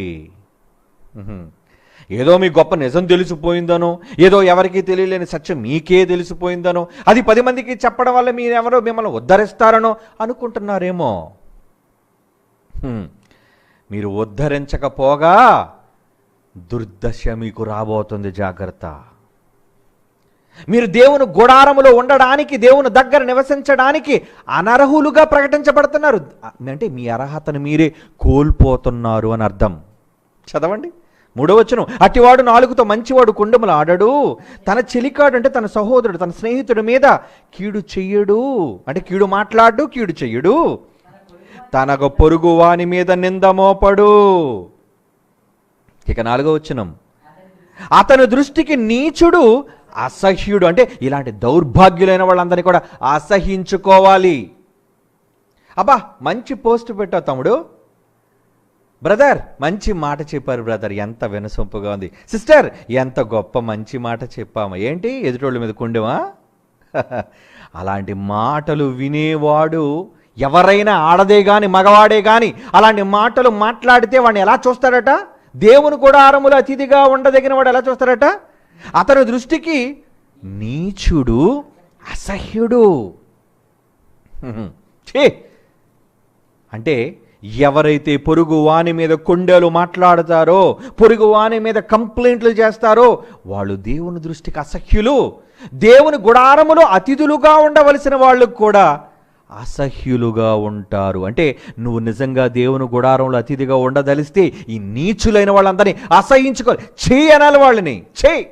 Speaker 1: ఏదో మీ గొప్ప నిజం తెలిసిపోయిందనో, ఏదో ఎవరికీ తెలియలేని సత్యం మీకే తెలిసిపోయిందనో, అది 10 మందికి చెప్పడం వల్ల మీరెవరో మిమ్మల్ని ఉద్ధరిస్తారనో అనుకుంటున్నారేమో. మీరు ఉద్ధరించకపోగా దుర్దశ మీకు రాబోతుంది, జాగ్రత్త. మీరు దేవుని గుడారములో ఉండడానికి, దేవుని దగ్గర నివసించడానికి అనర్హులుగా ప్రకటించబడుతున్నారు. అంటే మీ అర్హతను మీరే కోల్పోతున్నారు అని అర్థం. చదవండి 3వ వచనం. అట్టివాడు నాలుగుతో మంచివాడు కుండములు ఆడడు, తన చెలికాడు అంటే తన సహోదరుడు, తన స్నేహితుడి మీద కీడు చెయ్యడు, అంటే కీడు మాట్లాడు, కీడు చెయ్యడు, తనకు పొరుగు వాని మీద నింద మోపడు. ఇక 4వ వచనం. అతని దృష్టికి నీచుడు అసహ్యుడు, అంటే ఇలాంటి దౌర్భాగ్యులైన వాళ్ళందరినీ కూడా అసహించుకోవాలి. అబ్బా మంచి పోస్ట్ పెట్టావు తమ్ముడు, బ్రదర్ మంచి మాట చెప్పారు బ్రదర్, ఎంత వినసొంపుగా ఉంది, సిస్టర్ ఎంత గొప్ప మంచి మాట చెప్పామా, ఏంటి ఎదుటోళ్ళ మీద కుండెమా? అలాంటి మాటలు వినేవాడు ఎవరైనా, ఆడదే కానీ మగవాడే కానీ అలాంటి మాటలు మాట్లాడితే వాడిని ఎలా చూస్తాడట? దేవుని గుడారములో అతిథిగా ఉండదగిన వాడు ఎలా చూస్తాడట? అతని దృష్టికి నీచుడు అసహ్యుడు. అంటే ఎవరైతే పొరుగు వాని మీద కొండలు మాట్లాడతారో, పొరుగు వాని మీద కంప్లైంట్లు చేస్తారో వాళ్ళు దేవుని దృష్టికి అసహ్యులు. దేవుని గుడారములో అతిథులుగా ఉండవలసిన వాళ్ళు కూడా అసహ్యులుగా ఉంటారు. అంటే నువ్వు నిజంగా దేవుని గుడారంలో అతిథిగా ఉండదలిస్తే ఈ నీచులైన వాళ్ళందరినీ అసహించుకోవాలి. చెయ్యి అనాలి వాళ్ళని. చెయ్యి.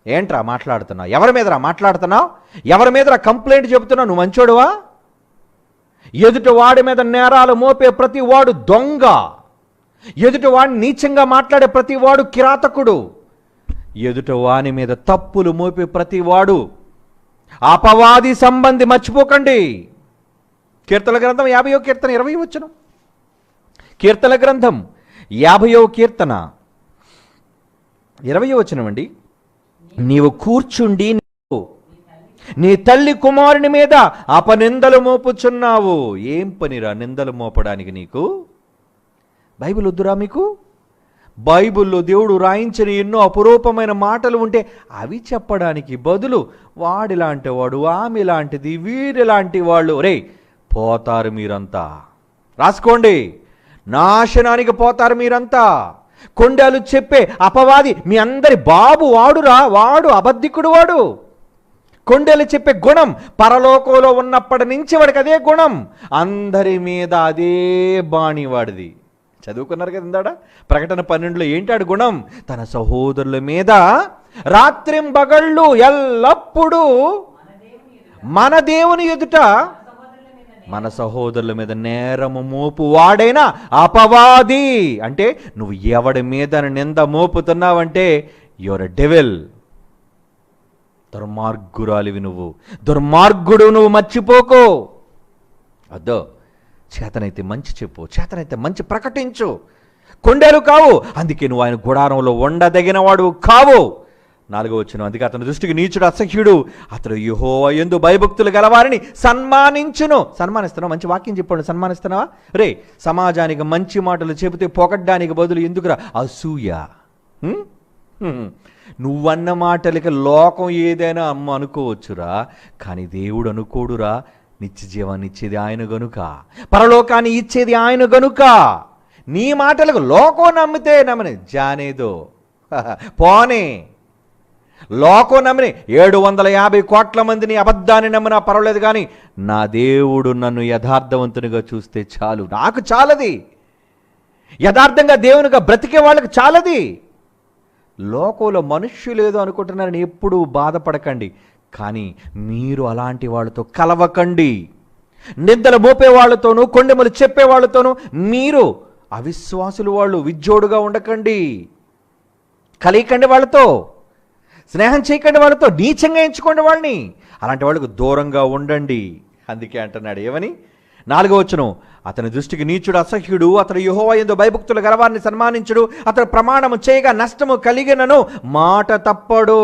Speaker 1: ఏంట్రా మాట్లాడుతున్నావు? ఎవరి మీదరా మాట్లాడుతున్నావు? ఎవరి మీదరా కంప్లైంట్ చెబుతున్నావు? నువ్వు మంచోడువా? ఎదుటి వాడి మీద నేరాలు మోపే ప్రతి వాడు దొంగ, ఎదుటి వాడిని నీచంగా మాట్లాడే ప్రతి వాడు కిరాతకుడు, ఎదుటి వాని మీద తప్పులు మోపే ప్రతి వాడు అపవాది సంబంధి. మర్చిపోకండి. కీర్తన గ్రంథం 50వ కీర్తన 20వ వచనం. కీర్తన గ్రంథం 50వ కీర్తన 20వ వచనం అండి. నీవు కూర్చుండి నీ తల్లి కుమారుని మీద అపనిందలు మోపుచున్నావు. ఏం పనిరా నిందలు మోపడానికి నీకు? బైబిల్ వద్దురా మీకు? బైబిల్లో దేవుడు రాయించిన ఎన్నో అపురూపమైన మాటలు ఉంటే అవి చెప్పడానికి బదులు వాడిలాంటి వాడు, ఆమె లాంటిది, వీరిలాంటి వాళ్ళు, రే పోతారు మీరంతా. రాసుకోండి, నాశనానికి పోతారు మీరంతా. కొండలు చెప్పే అపవాది మీ అందరి బాబు వాడురా, వాడు అబద్ధికుడు. వాడు కొండలు చెప్పే గుణం పరలోకంలో ఉన్నప్పటి నుంచి వాడికి అదే గుణం, అందరి మీద అదే బాణి వాడిది. చదువుకున్నారు కదా ఇందాడ ప్రకటన 12లో ఏంటాడు గుణం? తన సహోదరుల మీద రాత్రింబగళ్ళు ఎల్లప్పుడూ మన దేవుని ఎదుట మన సహోదరుల మీద నేరము మోపు వాడైనా అపవాది. అంటే నువ్వు ఎవడి మీద నింద మోపుతున్నావంటే యువర్ ఎ డెవిల్. దుర్మార్గురాలివి నువ్వు, దుర్మార్గుడు నువ్వు, మర్చిపోకో. అద్దో చేతనైతే మంచి చెప్పు, చేతనైతే మంచి ప్రకటించు. కొండలు కావు, అందుకే నువ్వు ఆయన గుడారంలో ఉండదగిన వాడు కావు. 4వ వచనం. అందుకే అతని దృష్టికి నీచుడు అసహ్యుడు, అతడు యెహోవా యందు భయభక్తులు గలవారిని సన్మానించును. సన్మానిస్తున్నావు? మంచి వాక్యం చెప్పండి. సన్మానిస్తున్నావా? రే సమాజానికి మంచి మాటలు చెబితే పొగడ్డానికి బదులు ఎందుకురా అసూయ? నువ్వన్న మాటలకి లోకం ఏదైనా అమ్మ అనుకోవచ్చురా, కానీ దేవుడు అనుకోడురా. నిత్య జీవాన్ని ఇచ్చేది ఆయన గనుక, పరలోకాన్ని ఇచ్చేది ఆయన గనుక నీ మాటలకు లోకం నమ్మితే నమ్మని జానేదో పోనే. లోకం నమ్మని 750 కోట్ల మందిని అబద్ధాన్ని నమ్మినా పర్వాలేదు, కానీ నా దేవుడు నన్ను యథార్థవంతునిగా చూస్తే చాలు, నాకు చాలది. యథార్థంగా దేవునిగా బ్రతికే వాళ్ళకి చాలది. లోకంలో మనుష్యులు ఏదో అనుకుంటున్నారని ఎప్పుడూ బాధపడకండి, కానీ మీరు అలాంటి వాళ్ళతో కలవకండి. నిందలు మోపే వాళ్ళతోనూ, కొండెములు చెప్పే వాళ్ళతోనూ మీరు అవిశ్వాసులు వాళ్ళు విజ్జోడుగా ఉండకండి. కలియకండి వాళ్ళతో, స్నేహం చేయకండి వాళ్ళతో, నీచంగా ఎంచుకోండి వాళ్ళని. అలాంటి వాళ్ళకు దూరంగా ఉండండి. అందుకే అంటున్నాడు ఏమని? 4వ వచనం. అతని దృష్టికి నీచుడు అసహ్యుడు, అతడు యెహోవా యందు భయభక్తులు గలవారిని సన్మానించుడు, అతడు ప్రమాణము చేయగా నష్టము కలిగినను మాట తప్పడు.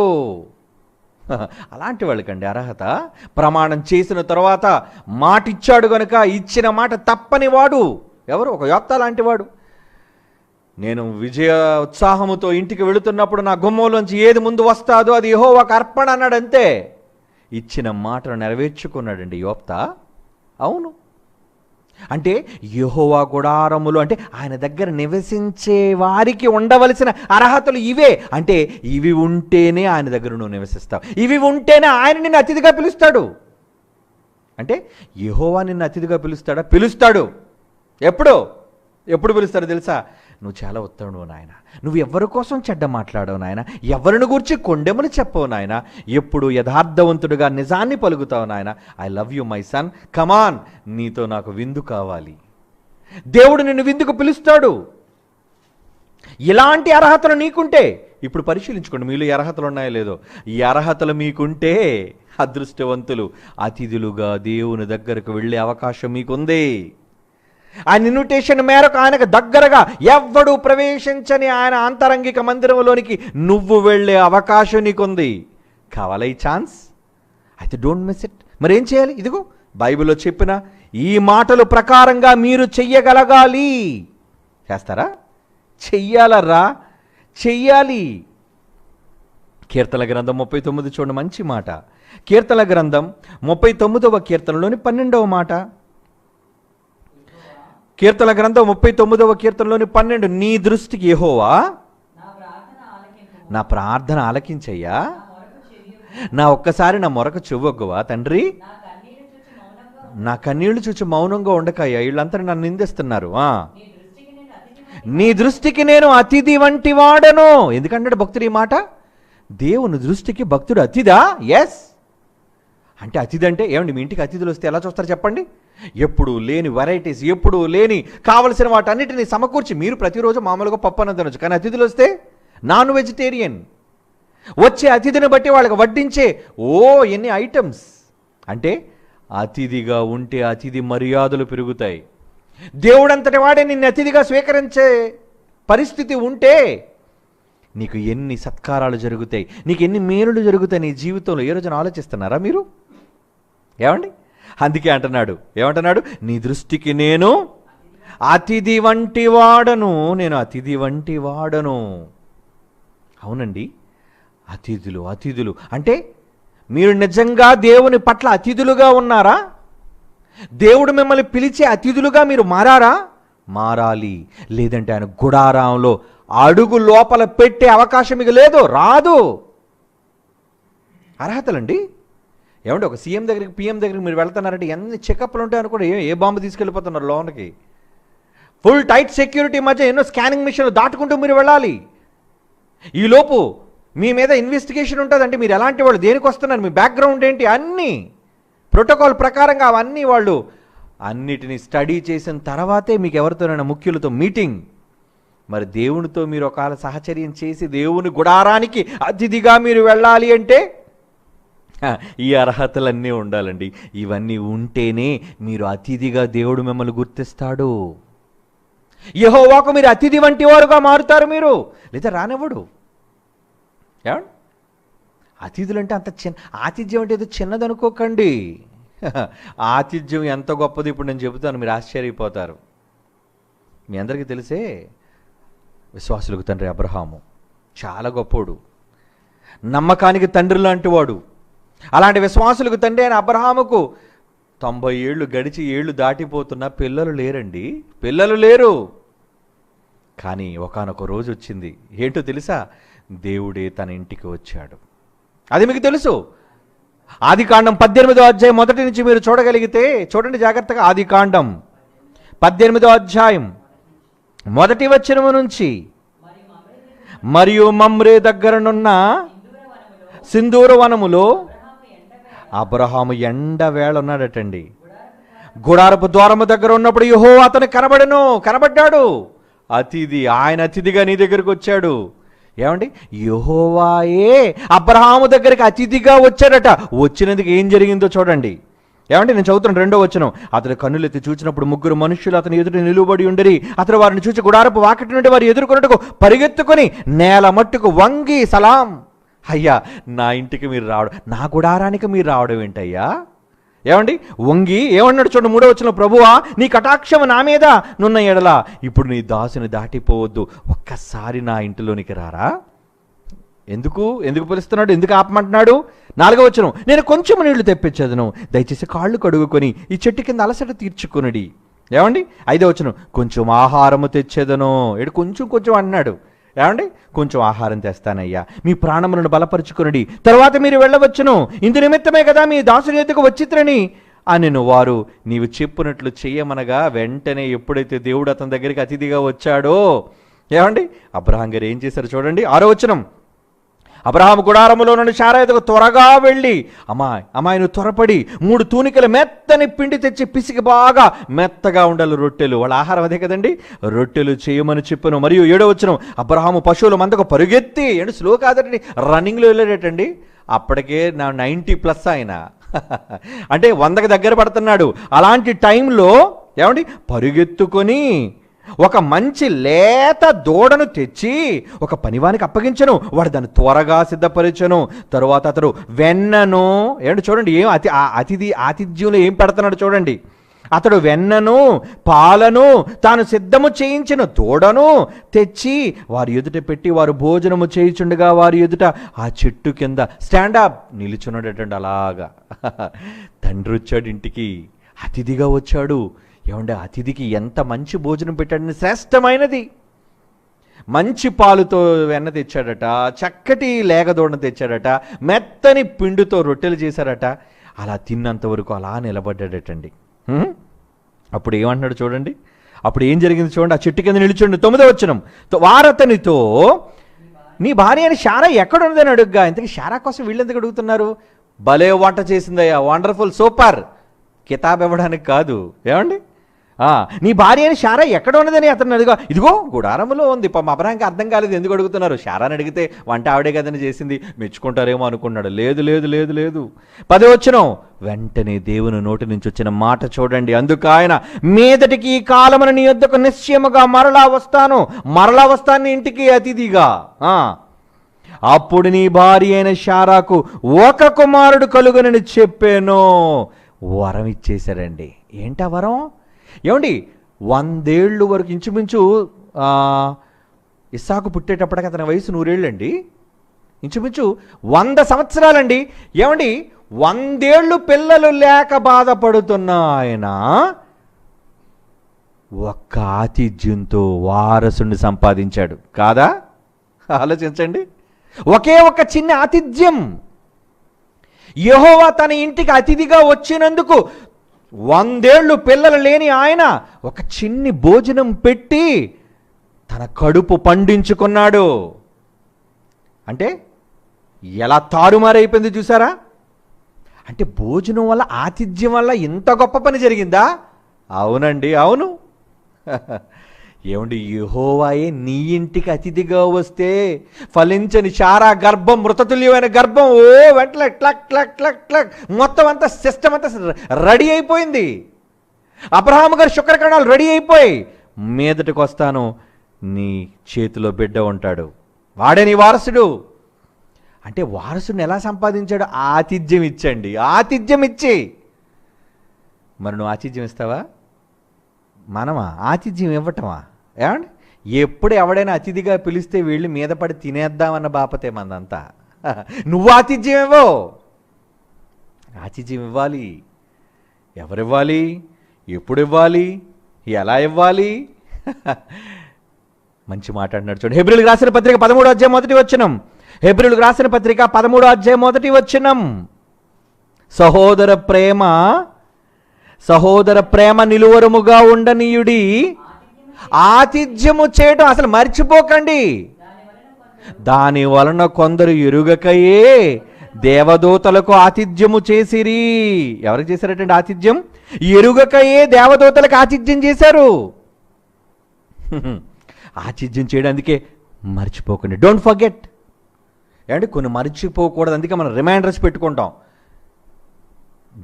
Speaker 1: అలాంటి వాళ్ళకండి అర్హత. ప్రమాణం చేసిన తర్వాత మాట ఇచ్చాడు గనుక ఇచ్చిన మాట తప్పని వాడు ఎవరు? ఒక యోప్తా లాంటి వాడు. నేను విజయ ఉత్సాహముతో ఇంటికి వెళుతున్నప్పుడు నా గుమ్మంలోంచి ఏది ముందు వస్తాదో అది యెహోవాకు అర్పణ అన్నాడు. అంతే, ఇచ్చిన మాటను నెరవేర్చుకున్నాడండి యోప్తా. అవును, అంటే యెహోవా గుడారములు అంటే ఆయన దగ్గర నివసించే వారికి ఉండవలసిన అర్హతలు ఇవే. అంటే ఇవి ఉంటేనే ఆయన దగ్గర నువ్వు నివసిస్తావు, ఇవి ఉంటేనే ఆయన నిన్ను అతిథిగా పిలుస్తాడు. అంటే యెహోవా నిన్ను అతిథిగా పిలుస్తాడా? పిలుస్తాడు. ఎప్పుడు పిలుస్తాడో తెలుసా? నువ్వు చాలా ఉత్తముడు నాయన, నువ్వు ఎవరి కోసం చెడ్డ మాట్లాడవు నాయన, ఎవరిని గూర్చి కొండెములు చెప్పవు నాయన, ఎప్పుడు యథార్థవంతుడుగా నిజాన్ని పలుకుతావు నాయన. I love you my son, come on, నీతో నాకు విందు కావాలి. దేవుడు నిన్ను విందుకు పిలుస్తాడు. ఇలాంటి అర్హతలు నీకుంటే ఇప్పుడు పరిశీలించుకోండి, మీలో ఈ అర్హతలు ఉన్నాయో లేదో. ఈ అర్హతలు మీకుంటే అదృష్టవంతులు, అతిథులుగా దేవుని దగ్గరకు వెళ్ళే అవకాశం మీకుంది. ఆయన ఇన్విటేషన్ మేరకు ఆయనకు దగ్గరగా ఎవ్వడూ ప్రవేశించని ఆయన ఆంతరంగిక మందిరంలోనికి నువ్వు వెళ్ళే అవకాశం నీకుంది. కావాలా ఈ ఛాన్స్? అయితే డోంట్ మిస్ ఇట్. మరి ఏం చేయాలి? ఇదిగో బైబిల్లో చెప్పిన ఈ మాటల ప్రకారంగా మీరు చెయ్యగలగాలి. చేస్తారా? చెయ్యాలరా, చెయ్యాలి. కీర్తన గ్రంథం 39 చూడండి, మంచి మాట. కీర్తన గ్రంథం 39వ కీర్తనలోని 12వ మాట. కీర్తన గ్రంథం 39వ కీర్తనలోని 12, నీ దృష్టికి యెహోవా నా ప్రార్థన ఆలకించయ్యా, నా ఒక్కసారి నా మొరకు చెవ్వొగ్గువా తండ్రి, నా కన్నీళ్లు చూచి మౌనంగా ఉండకయ్యా. వీళ్ళంతా నన్ను నిందిస్తున్నారు. నీ దృష్టికి నేను అతిథి వంటి వాడను. ఎందుకంటాడు భక్తుడు ఈ మాట? దేవుని దృష్టికి భక్తుడు అతిథా? ఎస్. అంటే అతిథి అంటే ఏమండి? మీ ఇంటికి అతిథులు వస్తే ఎలా చూస్తారు చెప్పండి? ఎప్పుడు లేని వెరైటీస్, ఎప్పుడు లేని కావలసిన వాటన్నిటిని సమకూర్చి, మీరు ప్రతిరోజు మామూలుగా పప్పు అన్నం తినొచ్చు, కానీ అతిథులు వస్తే నాన్ వెజిటేరియన్. వచ్చే అతిథిని బట్టి వాళ్ళకి వడ్డించే ఎన్ని ఐటమ్స్. అంటే అతిథిగా ఉంటే అతిథి మర్యాదలు పెరుగుతాయి. దేవుడంతటి వాడే నిన్ను అతిథిగా స్వీకరించే పరిస్థితి ఉంటే నీకు ఎన్ని సత్కారాలు జరుగుతాయి, నీకు ఎన్ని మేలులు జరుగుతాయి నీ జీవితంలో. ఏ రోజున ఆలోచిస్తున్నారా మీరు? ఏమండి? అందుకే అంటున్నాడు, ఏమంటున్నాడు? నీ దృష్టికి నేను అతిథి వంటి వాడను, నేను అతిథి వంటి వాడను. అవునండి, అతిథులు అంటే మీరు నిజంగా దేవుని పట్ల అతిథులుగా ఉన్నారా? దేవుడు మిమ్మల్ని పిలిచే అతిథులుగా మీరు మారారా? మారాలి. లేదంటే ఆయన గుడారంలో అడుగు లోపల పెట్టే అవకాశం మీకు లేదు, రాదు. అర్హతలండి. ఏమంటే ఒక సీఎం దగ్గరికి, పిఎం దగ్గరికి మీరు వెళ్తున్నారంటే ఎన్ని చెకప్లు ఉంటాయి అనుకోండి. ఏ బాంబు తీసుకెళ్ళిపోతున్నారు లోనికి? ఫుల్ టైట్ సెక్యూరిటీ మధ్య ఎన్నో స్కానింగ్ మిషన్లు దాటుకుంటూ మీరు వెళ్ళాలి. ఈలోపు మీ మీద ఇన్వెస్టిగేషన్ ఉంటుందంటే మీరు ఎలాంటి వాళ్ళు, దేనికి వస్తున్నారు, మీ బ్యాక్గ్రౌండ్ ఏంటి, అన్నీ ప్రోటోకాల్ ప్రకారంగా అవన్నీ వాళ్ళు అన్నిటినీ స్టడీ చేసిన తర్వాతే మీకు ఎవరితోనైనా ముఖ్యులతో మీటింగ్. మరి దేవునితో మీరు ఒకవేళ సహచర్యం చేసి దేవుని గుడారానికి అతిథిగా మీరు వెళ్ళాలి అంటే ఈ అర్హతలన్నీ ఉండాలండి. ఇవన్నీ ఉంటేనే మీరు అతిథిగా దేవుడు మిమ్మల్ని గుర్తిస్తాడు. యెహోవాకు మీరు అతిథి వంటి వారుగా మారుతారు మీరు, లేదా రానివ్వడు. ఏమండి? అతిథులు అంటే అంత ఆతిథ్యం అంటే ఏదో చిన్నదనుకోకండి. ఆతిథ్యం ఎంత గొప్పది ఇప్పుడు నేను చెబుతాను, మీరు ఆశ్చర్యపోతారు. మీ అందరికీ తెలిసే విశ్వాసులకు తండ్రి అబ్రహాము చాలా గొప్పోడు, నమ్మకానికి తండ్రి లాంటి వాడు. అలాంటి విశ్వాసులకు తండ్రి అయిన అబ్రహాముకు 90 ఏళ్ళు గడిచి ఏళ్ళు దాటిపోతున్నా పిల్లలు లేరండి, పిల్లలు లేరు. కానీ ఒకానొక రోజు వచ్చింది. ఏంటో తెలుసా? దేవుడే తన ఇంటికి వచ్చాడు. అది మీకు తెలుసు. ఆదికాండం 18వ అధ్యాయం మొదటి నుంచి మీరు చూడగలిగితే చూడండి జాగ్రత్తగా. ఆదికాండం 18వ అధ్యాయం మొదటి వచనము నుంచి, మరియు మమ్రే దగ్గరనున్న సింధూర వనములో అబ్రహాము ఎండవేళ ఉన్నాడటండి. గుడారపు ద్వారము దగ్గర ఉన్నప్పుడు యెహోవా అతను కనబడ్డాడు. అతిథి, ఆయన అతిథిగా నీ దగ్గరకు వచ్చాడు. ఏమండి? యెహోవాయే అబ్రహాము దగ్గరికి అతిథిగా వచ్చాడట. వచ్చినందుకు ఏం జరిగిందో చూడండి. ఏమంటే నేను చదువుతున్నాను 2వ వచనం. అతడు కన్నులెత్తి చూచినప్పుడు 3 మనుష్యులు అతని ఎదుట నిలువబడి ఉండరి. అతడు వారిని చూసి గుడారపు వాకిటి నుండి వారు ఎదుర్కొన్నట్టుకు పరిగెత్తుకొని నేల మట్టుకు వంగి సలాం అయ్యా నా ఇంటికి మీరు రావడం, నా గుడారానికి మీరు రావడం ఏంటయ్యా? ఏమండి వంగి ఏమన్నాడు చూడండి 3వ వచనంలో, ప్రభువా నీ కటాక్షము నా మీద నున్న ఎడల ఇప్పుడు నీ దాసుని దాటిపోవద్దు, ఒక్కసారి నా ఇంటిలోనికి రారా. ఎందుకు పిలుస్తున్నాడు, ఎందుకు ఆపమంటున్నాడు? 4వ వచనం, నేను కొంచెం నీళ్లు తెప్పించదును, దయచేసి కాళ్ళు కడుగుకొని ఈ చెట్టు కింద అలసట తీర్చుకునుడి. ఏమండి 5వ వచనం, కొంచెం ఆహారము తెచ్చేదను. ఏడు కొంచెం అన్నాడు. ఏమండి కొంచెం ఆహారం తెస్తానయ్యా, మీ ప్రాణములను బలపరుచుకునుడి, తర్వాత మీరు వెళ్ళవచ్చును, ఇందు నిమిత్తమే కదా మీ దాసుని ఎద్దుకు వచ్చిత్రని అనెను. వారు నీవు చెప్పినట్లు చెయ్యమనగా వెంటనే ఎప్పుడైతే దేవుడు అతని దగ్గరికి అతిథిగా వచ్చాడో, ఏమండి అబ్రహాం గారు ఏం చేశారు చూడండి. 6వ వచనం, అబ్రహాము గుడారములో నుండి శారా ఎదుగు త్వరగా వెళ్ళి, అమ్మాయి నువ్వు త్వరపడి 3 తూనికల మెత్తని పిండి తెచ్చి పిసికి బాగా మెత్తగా ఉండాలి రొట్టెలు, వాళ్ళ ఆహారం అదే కదండి, రొట్టెలు చేయమని చెప్పను. మరియు 7వ వచనం, అబ్రహాము పశువుల మందకు పరుగెత్తి, ఏంటి స్లో కాదండి, రన్నింగ్లో వెళ్ళాడటండి. అప్పటికే 90+ ఆయన అంటే 100కి దగ్గర పడుతున్నాడు. అలాంటి టైంలో ఏమండి పరుగెత్తుకొని ఒక మంచి లేత దూడను తెచ్చి ఒక పనివానికి అప్పగించను, వాడు దాన్ని త్వరగా సిద్ధపరిచను. తరువాత అతడు వెన్నను, ఏమంటే చూడండి ఏం ఆతిథ్యంలో ఏం పెడుతున్నాడు చూడండి, అతడు వెన్నను పాలను తాను సిద్ధము చేయించిన దూడను తెచ్చి వారి ఎదుట పెట్టి వారు భోజనము చేయించుండగా వారి ఎదుట ఆ చెట్టు కింద స్టాండప్ నిలుచున్నాడటండి. అలాగా తండ్రి వచ్చాడు ఇంటికి, అతిథిగా వచ్చాడు. ఏమంటే అతిథికి ఎంత మంచి భోజనం పెట్టాడని, శ్రేష్టమైనది మంచి పాలుతో వెన్న తెచ్చాడట, చక్కటి లేగదోడను తెచ్చాడట, మెత్తని పిండితో రొట్టెలు చేశాడట. అలా తిన్నంతవరకు అలా నిలబడ్డాడటండి. అప్పుడు ఏమంటున్నాడు చూడండి, అప్పుడు ఏం జరిగింది చూడండి. ఆ చెట్టు కింద నిలుచుండి 9వ వచనం, వారతనితో నీ భార్య అని శారా ఎక్కడున్నదని అడుగ్గా. ఇంతకీ శారా కోసం వీళ్ళు ఎందుకు అడుగుతున్నారు? భలే వంట చేసిందయ్యా, వండర్ఫుల్, సూపర్, కితాబ్ ఇవ్వడానికి కాదు. ఏమండి నీ భార్య అని శారా ఎక్కడ ఉన్నదని అతను అడిగా, ఇదిగో గుడారములో ఉంది. అబ్రహాంకి అర్థం కాలేదు ఎందుకు అడుగుతున్నారు. శారాని అడిగితే వంట ఆవిడే కదని చేసింది, మెచ్చుకుంటారేమో అనుకున్నాడు. లేదు లేదు లేదు లేదు. 10వ వచనం, వెంటనే దేవుని నోటి నుంచి వచ్చిన మాట చూడండి. అందుకు ఆయన, మీదటికి ఈ కాలమున నీ యొద్దకు నిశ్చయముగా మరలా వస్తాను ఇంటికి అతిథిగా. అప్పుడు నీ భార్య అయిన శారాకు ఒక కుమారుడు కలుగునని చెప్పాను. వరం ఇచ్చేశారండి. ఏంటా వరం? ఏమండి 100 ఏళ్ళు వరకు ఇంచుమించు ఇస్సాకు పుట్టేటప్పటికి అతని వయసు 100 ఏళ్ళండి, ఇంచుమించు 100 సంవత్సరాలండి. ఏమండి 100 ఏళ్ళు పిల్లలు లేక బాధపడుతున్న ఆయన ఒక్క ఆతిథ్యంతో వారసుని సంపాదించాడు కాదా? ఆలోచించండి, ఒకే ఒక చిన్న ఆతిథ్యం. యెహోవా తన ఇంటికి అతిథిగా వచ్చినందుకు 100 ఏళ్ళు పిల్లలు లేని ఆయన ఒక చిన్ని భోజనం పెట్టి తన కడుపు పండించుకున్నాడు. అంటే ఎలా తారుమారైపోయింది చూసారా? అంటే భోజనం వల్ల, ఆతిథ్యం వల్ల ఇంత గొప్ప పని జరిగిందా? అవునండి, అవును. ఏమండి యెహోవాయే నీ ఇంటికి అతిథిగా వస్తే ఫలించని శారా గర్భం, మృతతుల్యమైన గర్భం, వెంటనే ట్లక్ ట్లక్ ట్లక్ ట్లక్ మొత్తం అంతా సిస్టమ్ అంతా రెడీ అయిపోయింది. అబ్రహాము గారి శుక్రకణాలు రెడీ అయిపోయి, మీదటికి వస్తాను, నీ చేతిలో బిడ్డ ఉంటాడు, వాడే నీ వారసుడు. అంటే వారసుడిని ఎలా సంపాదించాడు? ఆతిథ్యం ఇచ్చండి, ఆతిథ్యం ఇచ్చి. మరి నువ్వు ఆతిథ్యం ఇస్తావా? మనమా ఆతిథ్యం ఇవ్వటమా? ఏమండి ఎప్పుడు ఎవడైనా అతిథిగా పిలిస్తే వీళ్ళు మీద పడి తినేద్దామన్న బాపతే మందంతా. నువ్వు ఆతిథ్యం ఇవ్వవు. ఆతిథ్యం ఇవ్వాలి. ఎవరివ్వాలి? ఎప్పుడు ఇవ్వాలి? ఎలా ఇవ్వాలి? మంచి మాట అంటున్నాడు చూడండి. హెబ్రీయులకు రాసిన పత్రిక 13వ అధ్యాయం 1వ వచనం. హెబ్రీయులకు రాసిన పత్రిక 13వ అధ్యాయం 1వ వచనం. సహోదర ప్రేమ నిలువరముగా ఉండనీయుడి, ఆతిథ్యము చేయటం అసలు మర్చిపోకండి. దాని వలన కొందరు ఎరుగకయే దేవదూతలకు ఆతిథ్యము చేసిరి. ఎవరికి చేశారటండి ఆతిథ్యం? ఎరుగకయే దేవదూతలకు ఆతిథ్యం చేశారు. ఆతిథ్యం చేయడానికే మర్చిపోకండి. Don't forget. ఏమంటే కొన్ని మర్చిపోకూడదు, అందుకే మనం రిమైండర్స్ పెట్టుకుంటాం.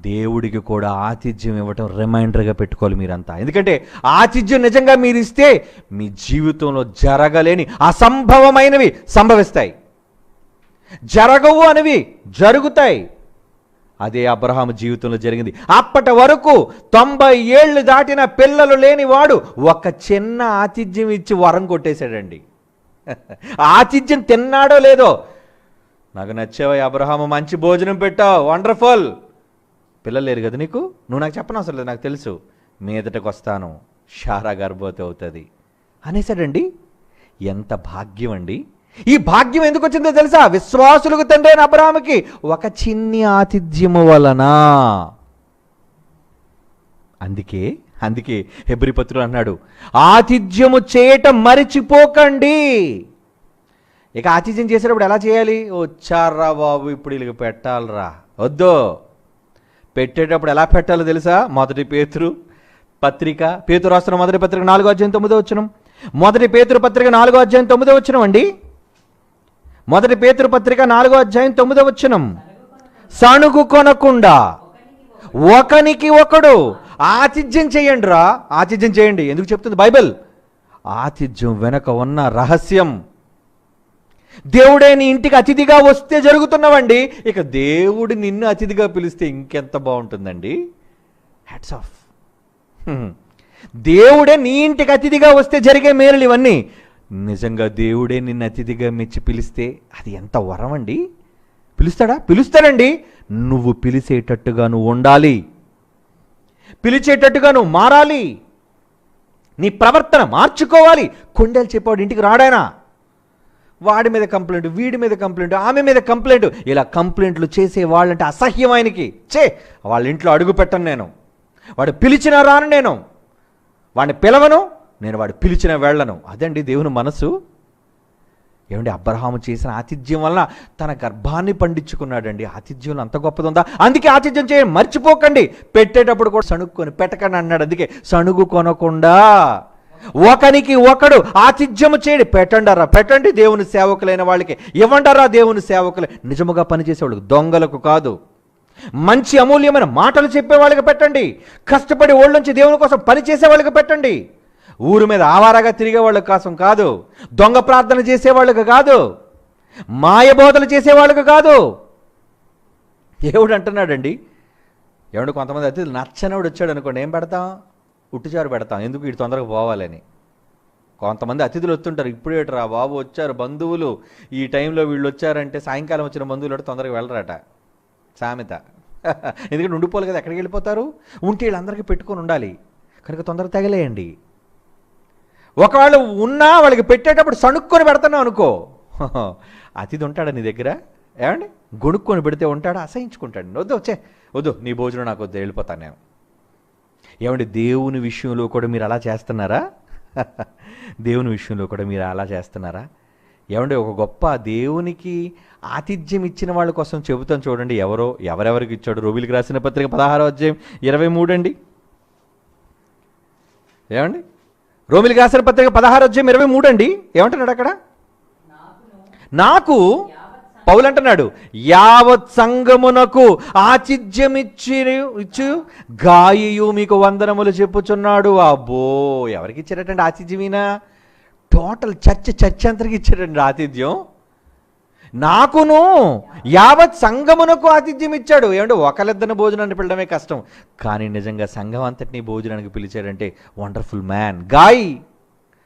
Speaker 1: దేవుడికి కూడా ఆతిథ్యం ఇవ్వటం రిమైండర్గా పెట్టుకోవాలి మీరంతా. ఎందుకంటే ఆతిథ్యం నిజంగా మీరు ఇస్తే మీ జీవితంలో జరగలేని అసంభవమైనవి సంభవిస్తాయి. జరగవు అనేవి జరుగుతాయి. అదే అబ్రహాము జీవితంలో జరిగింది. అప్పటి వరకు 90 ఏళ్ళు దాటిన పిల్లలు లేనివాడు ఒక చిన్న ఆతిథ్యం ఇచ్చి వరం కొట్టేశాడండి. ఆతిథ్యం తిన్నాడో లేదో, నాకు నచ్చావా అబ్రహాము, మంచి భోజనం పెట్టావు, వండర్ఫుల్, పిల్లలు లేరు కదా నీకు, నువ్వు నాకు చెప్పనవసరం లేదు, నాకు తెలుసు, మీదటకు వస్తాను, షారా గర్భవతి అవుతుంది అనేసాడండి. ఎంత భాగ్యం అండి! ఈ భాగ్యం ఎందుకు వచ్చిందో తెలుసా? విశ్వాసులకు తండ్రి అయిన అబ్రహాముకి ఒక చిన్ని ఆతిథ్యము వలన. అందుకే హెబ్రీ పత్రుడు అన్నాడు, ఆతిథ్యము చేయటం మరిచిపోకండి. ఇక ఆతిథ్యం చేసేటప్పుడు ఎలా చేయాలి? వచ్చారా బాబు, ఇప్పుడు వీళ్ళకి పెట్టాలరా, వద్దు. పెట్టేటప్పుడు ఎలా పెట్టాలో తెలుసా? మొదటి పేతురు పత్రిక, పేతురు రాస్తున్న మొదటి పత్రిక 4వ అధ్యాయం 9వ వచనం. మొదటి పేతురు పత్రిక 4వ అధ్యాయం 9వ వచనం అండి. మొదటి పేతురు పత్రిక 4వ అధ్యాయం 9వ వచనం. సణుగు కొనకుండా ఒకనికి ఒకడు ఆతిథ్యం చేయండి రా, ఆతిథ్యం చేయండి. ఎందుకు చెప్తుంది బైబిల్? ఆతిథ్యం వెనక ఉన్న రహస్యం. దేవుడే నీ ఇంటికి అతిథిగా వస్తే జరుగుతున్నవండి. ఇక దేవుడు నిన్ను అతిథిగా పిలిస్తే ఇంకెంత బాగుంటుందండి. Hats off. దేవుడే నీ ఇంటికి అతిథిగా వస్తే జరిగే మేలులు ఇవన్నీ. నిజంగా దేవుడే నిన్ను అతిథిగా మెచ్చి పిలిస్తే అది ఎంత వరం అండి. పిలుస్తాడండి. నువ్వు పిలిచేటట్టుగా నువ్వు ఉండాలి, పిలిచేటట్టుగా నువ్వు మారాలి, నీ ప్రవర్తన మార్చుకోవాలి. కొండలు చెప్పాడు ఇంటికి రాడాయనా, వాడి మీద కంప్లైంట్, వీడి మీద కంప్లైంట్, ఆమె మీద కంప్లైంట్, ఇలా కంప్లైంట్లు చేసే వాళ్ళంటే అసహ్యం ఆయనకి. వాళ్ళ ఇంట్లో అడుగు పెట్టను నేను, వాడు పిలిచినా రాను నేను, వాడిని పిలవను నేను, వాడు పిలిచిన వెళ్ళను. అదండి దేవుని మనసు. ఏమండి, అబ్రహాము చేసిన ఆతిథ్యం వలన తన గర్భాన్ని పండించుకున్నాడండి. ఆతిథ్యంలో అంత గొప్పది ఉందా? అందుకే ఆతిథ్యం చేయండి, మర్చిపోకండి. పెట్టేటప్పుడు కూడా సణుక్కొని పెట్టకండి అన్నాడు. అందుకే సణుగు కొనకుండా ఒకనికి ఒకడు ఆతిథ్యము చేయండి. పెట్టండి దేవుని సేవకులైన వాళ్ళకి, ఇవ్వండారా దేవుని సేవకులే, నిజముగా పనిచేసేవాళ్ళకి, దొంగలకు కాదు. మంచి అమూల్యమైన మాటలు చెప్పే వాళ్ళకి పెట్టండి. కష్టపడి ఓళ్ళ నుంచి దేవుని కోసం పనిచేసే వాళ్ళకి పెట్టండి. ఊరు మీద ఆవారాగా తిరిగే వాళ్ళకి కోసం కాదు, దొంగ ప్రార్థన చేసేవాళ్ళకి కాదు, మాయబోధలు చేసేవాళ్ళకి కాదు. దేవుడు అంటున్నాడండి, ఏమంటే కొంతమంది అతిథులు నచ్చనివాడు వచ్చాడు అనుకోండి, ఏం పెడతాం? ఉట్టుచారు పెడతాం. ఎందుకు? వీడు తొందరగా పోవాలని. కొంతమంది అతిథులు వస్తుంటారు, ఇప్పుడేటరా బాబు వచ్చారు బంధువులు, ఈ టైంలో వీళ్ళు వచ్చారంటే సాయంకాలం వచ్చిన బంధువులు తొందరగా వెళ్ళరట, సామెత. ఎందుకంటే ఉండిపోవాలి కదా, ఎక్కడికి వెళ్ళిపోతారు? ఉంటే వీళ్ళందరికీ పెట్టుకొని ఉండాలి కనుక తొందరగా తగిలేయండి. ఒకవేళ ఉన్నా వాళ్ళకి పెట్టేటప్పుడు సణుక్కొని పెడుతున్నావు అనుకో, అతిథి ఉంటాడా నీ దగ్గర? ఏమండి, గొడుక్కొని పెడితే ఉంటాడా? అసహించుకుంటాడు. వద్దు నీ భోజనం నాకు వద్దు, వెళ్ళిపోతాను నేను. ఏమండి, దేవుని విషయంలో కూడా మీరు అలా చేస్తున్నారా? దేవుని విషయంలో కూడా మీరు అలా చేస్తున్నారా? ఏమండి, ఒక గొప్ప దేవునికి ఆతిథ్యం ఇచ్చిన వాళ్ళ కోసం చెబుతాను చూడండి. ఎవరెవరికి ఇచ్చాడు? రోమిలికి రాసిన పత్రిక 16వ అధ్యాయం 23 అండి. ఏమండి, రోమిలికి రాసిన పత్రిక 16వ అధ్యాయం 23 అండి. ఏమంటున్నాడు అక్కడ? నాకు పౌలు అంటున్నాడు, యావత్ సంఘమునకు ఆతిథ్యం ఇచ్చు గాయు మీకు వందనములు చెప్పుచున్నాడు. అబ్బో, ఎవరికి ఇచ్చారటండి ఆతిథ్యమీనా? టోటల్ చర్చ్ అంతరికి ఇచ్చాడండి ఆతిథ్యం. నాకును యావత్ సంఘమునకు ఆతిథ్యం ఇచ్చాడు. ఏమంటే ఒకళ్ళిద్దరిని భోజనాన్ని పిలడమే కష్టం, కానీ నిజంగా సంఘం అంతటినీ భోజనానికి పిలిచాడంటే వండర్ఫుల్ మ్యాన్, గాయ్.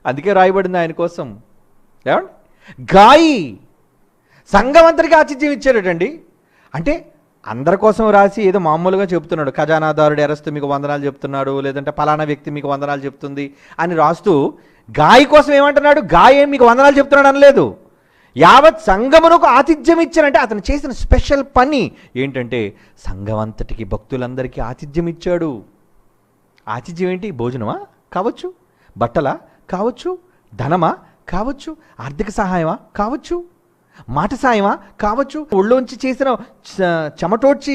Speaker 1: అందుకే రాయబడింది ఆయన కోసం. ఏమండి, గాయి సంఘం అంతటికి ఆతిథ్యం ఇచ్చాడటండి. అంటే అందరి కోసం రాసి ఏదో మామూలుగా చెప్తున్నాడు, ఖజానాదారుడు ఎరస్తూ మీకు వందనాలు చెప్తున్నాడు, లేదంటే పలానా వ్యక్తి మీకు వందనాలు చెప్తుంది అని రాస్తూ గాయ కోసం ఏమంటున్నాడు? గాయ మీకు వందనాలు చెప్తున్నాడు అనలేదు. యావత్ సంఘమునకు ఆతిథ్యం ఇచ్చానంటే అతను చేసిన స్పెషల్ పని ఏంటంటే సంఘం అంతటికి, భక్తులందరికీ ఆతిథ్యం ఇచ్చాడు. ఆతిథ్యం ఏంటి? భోజనమా కావచ్చు, బట్టలా కావచ్చు, ధనమా కావచ్చు, ఆర్థిక సహాయమా కావచ్చు, మాట సాయమా కావచ్చు, ఒళ్ళోంచి చేసిన చెమటోడ్చి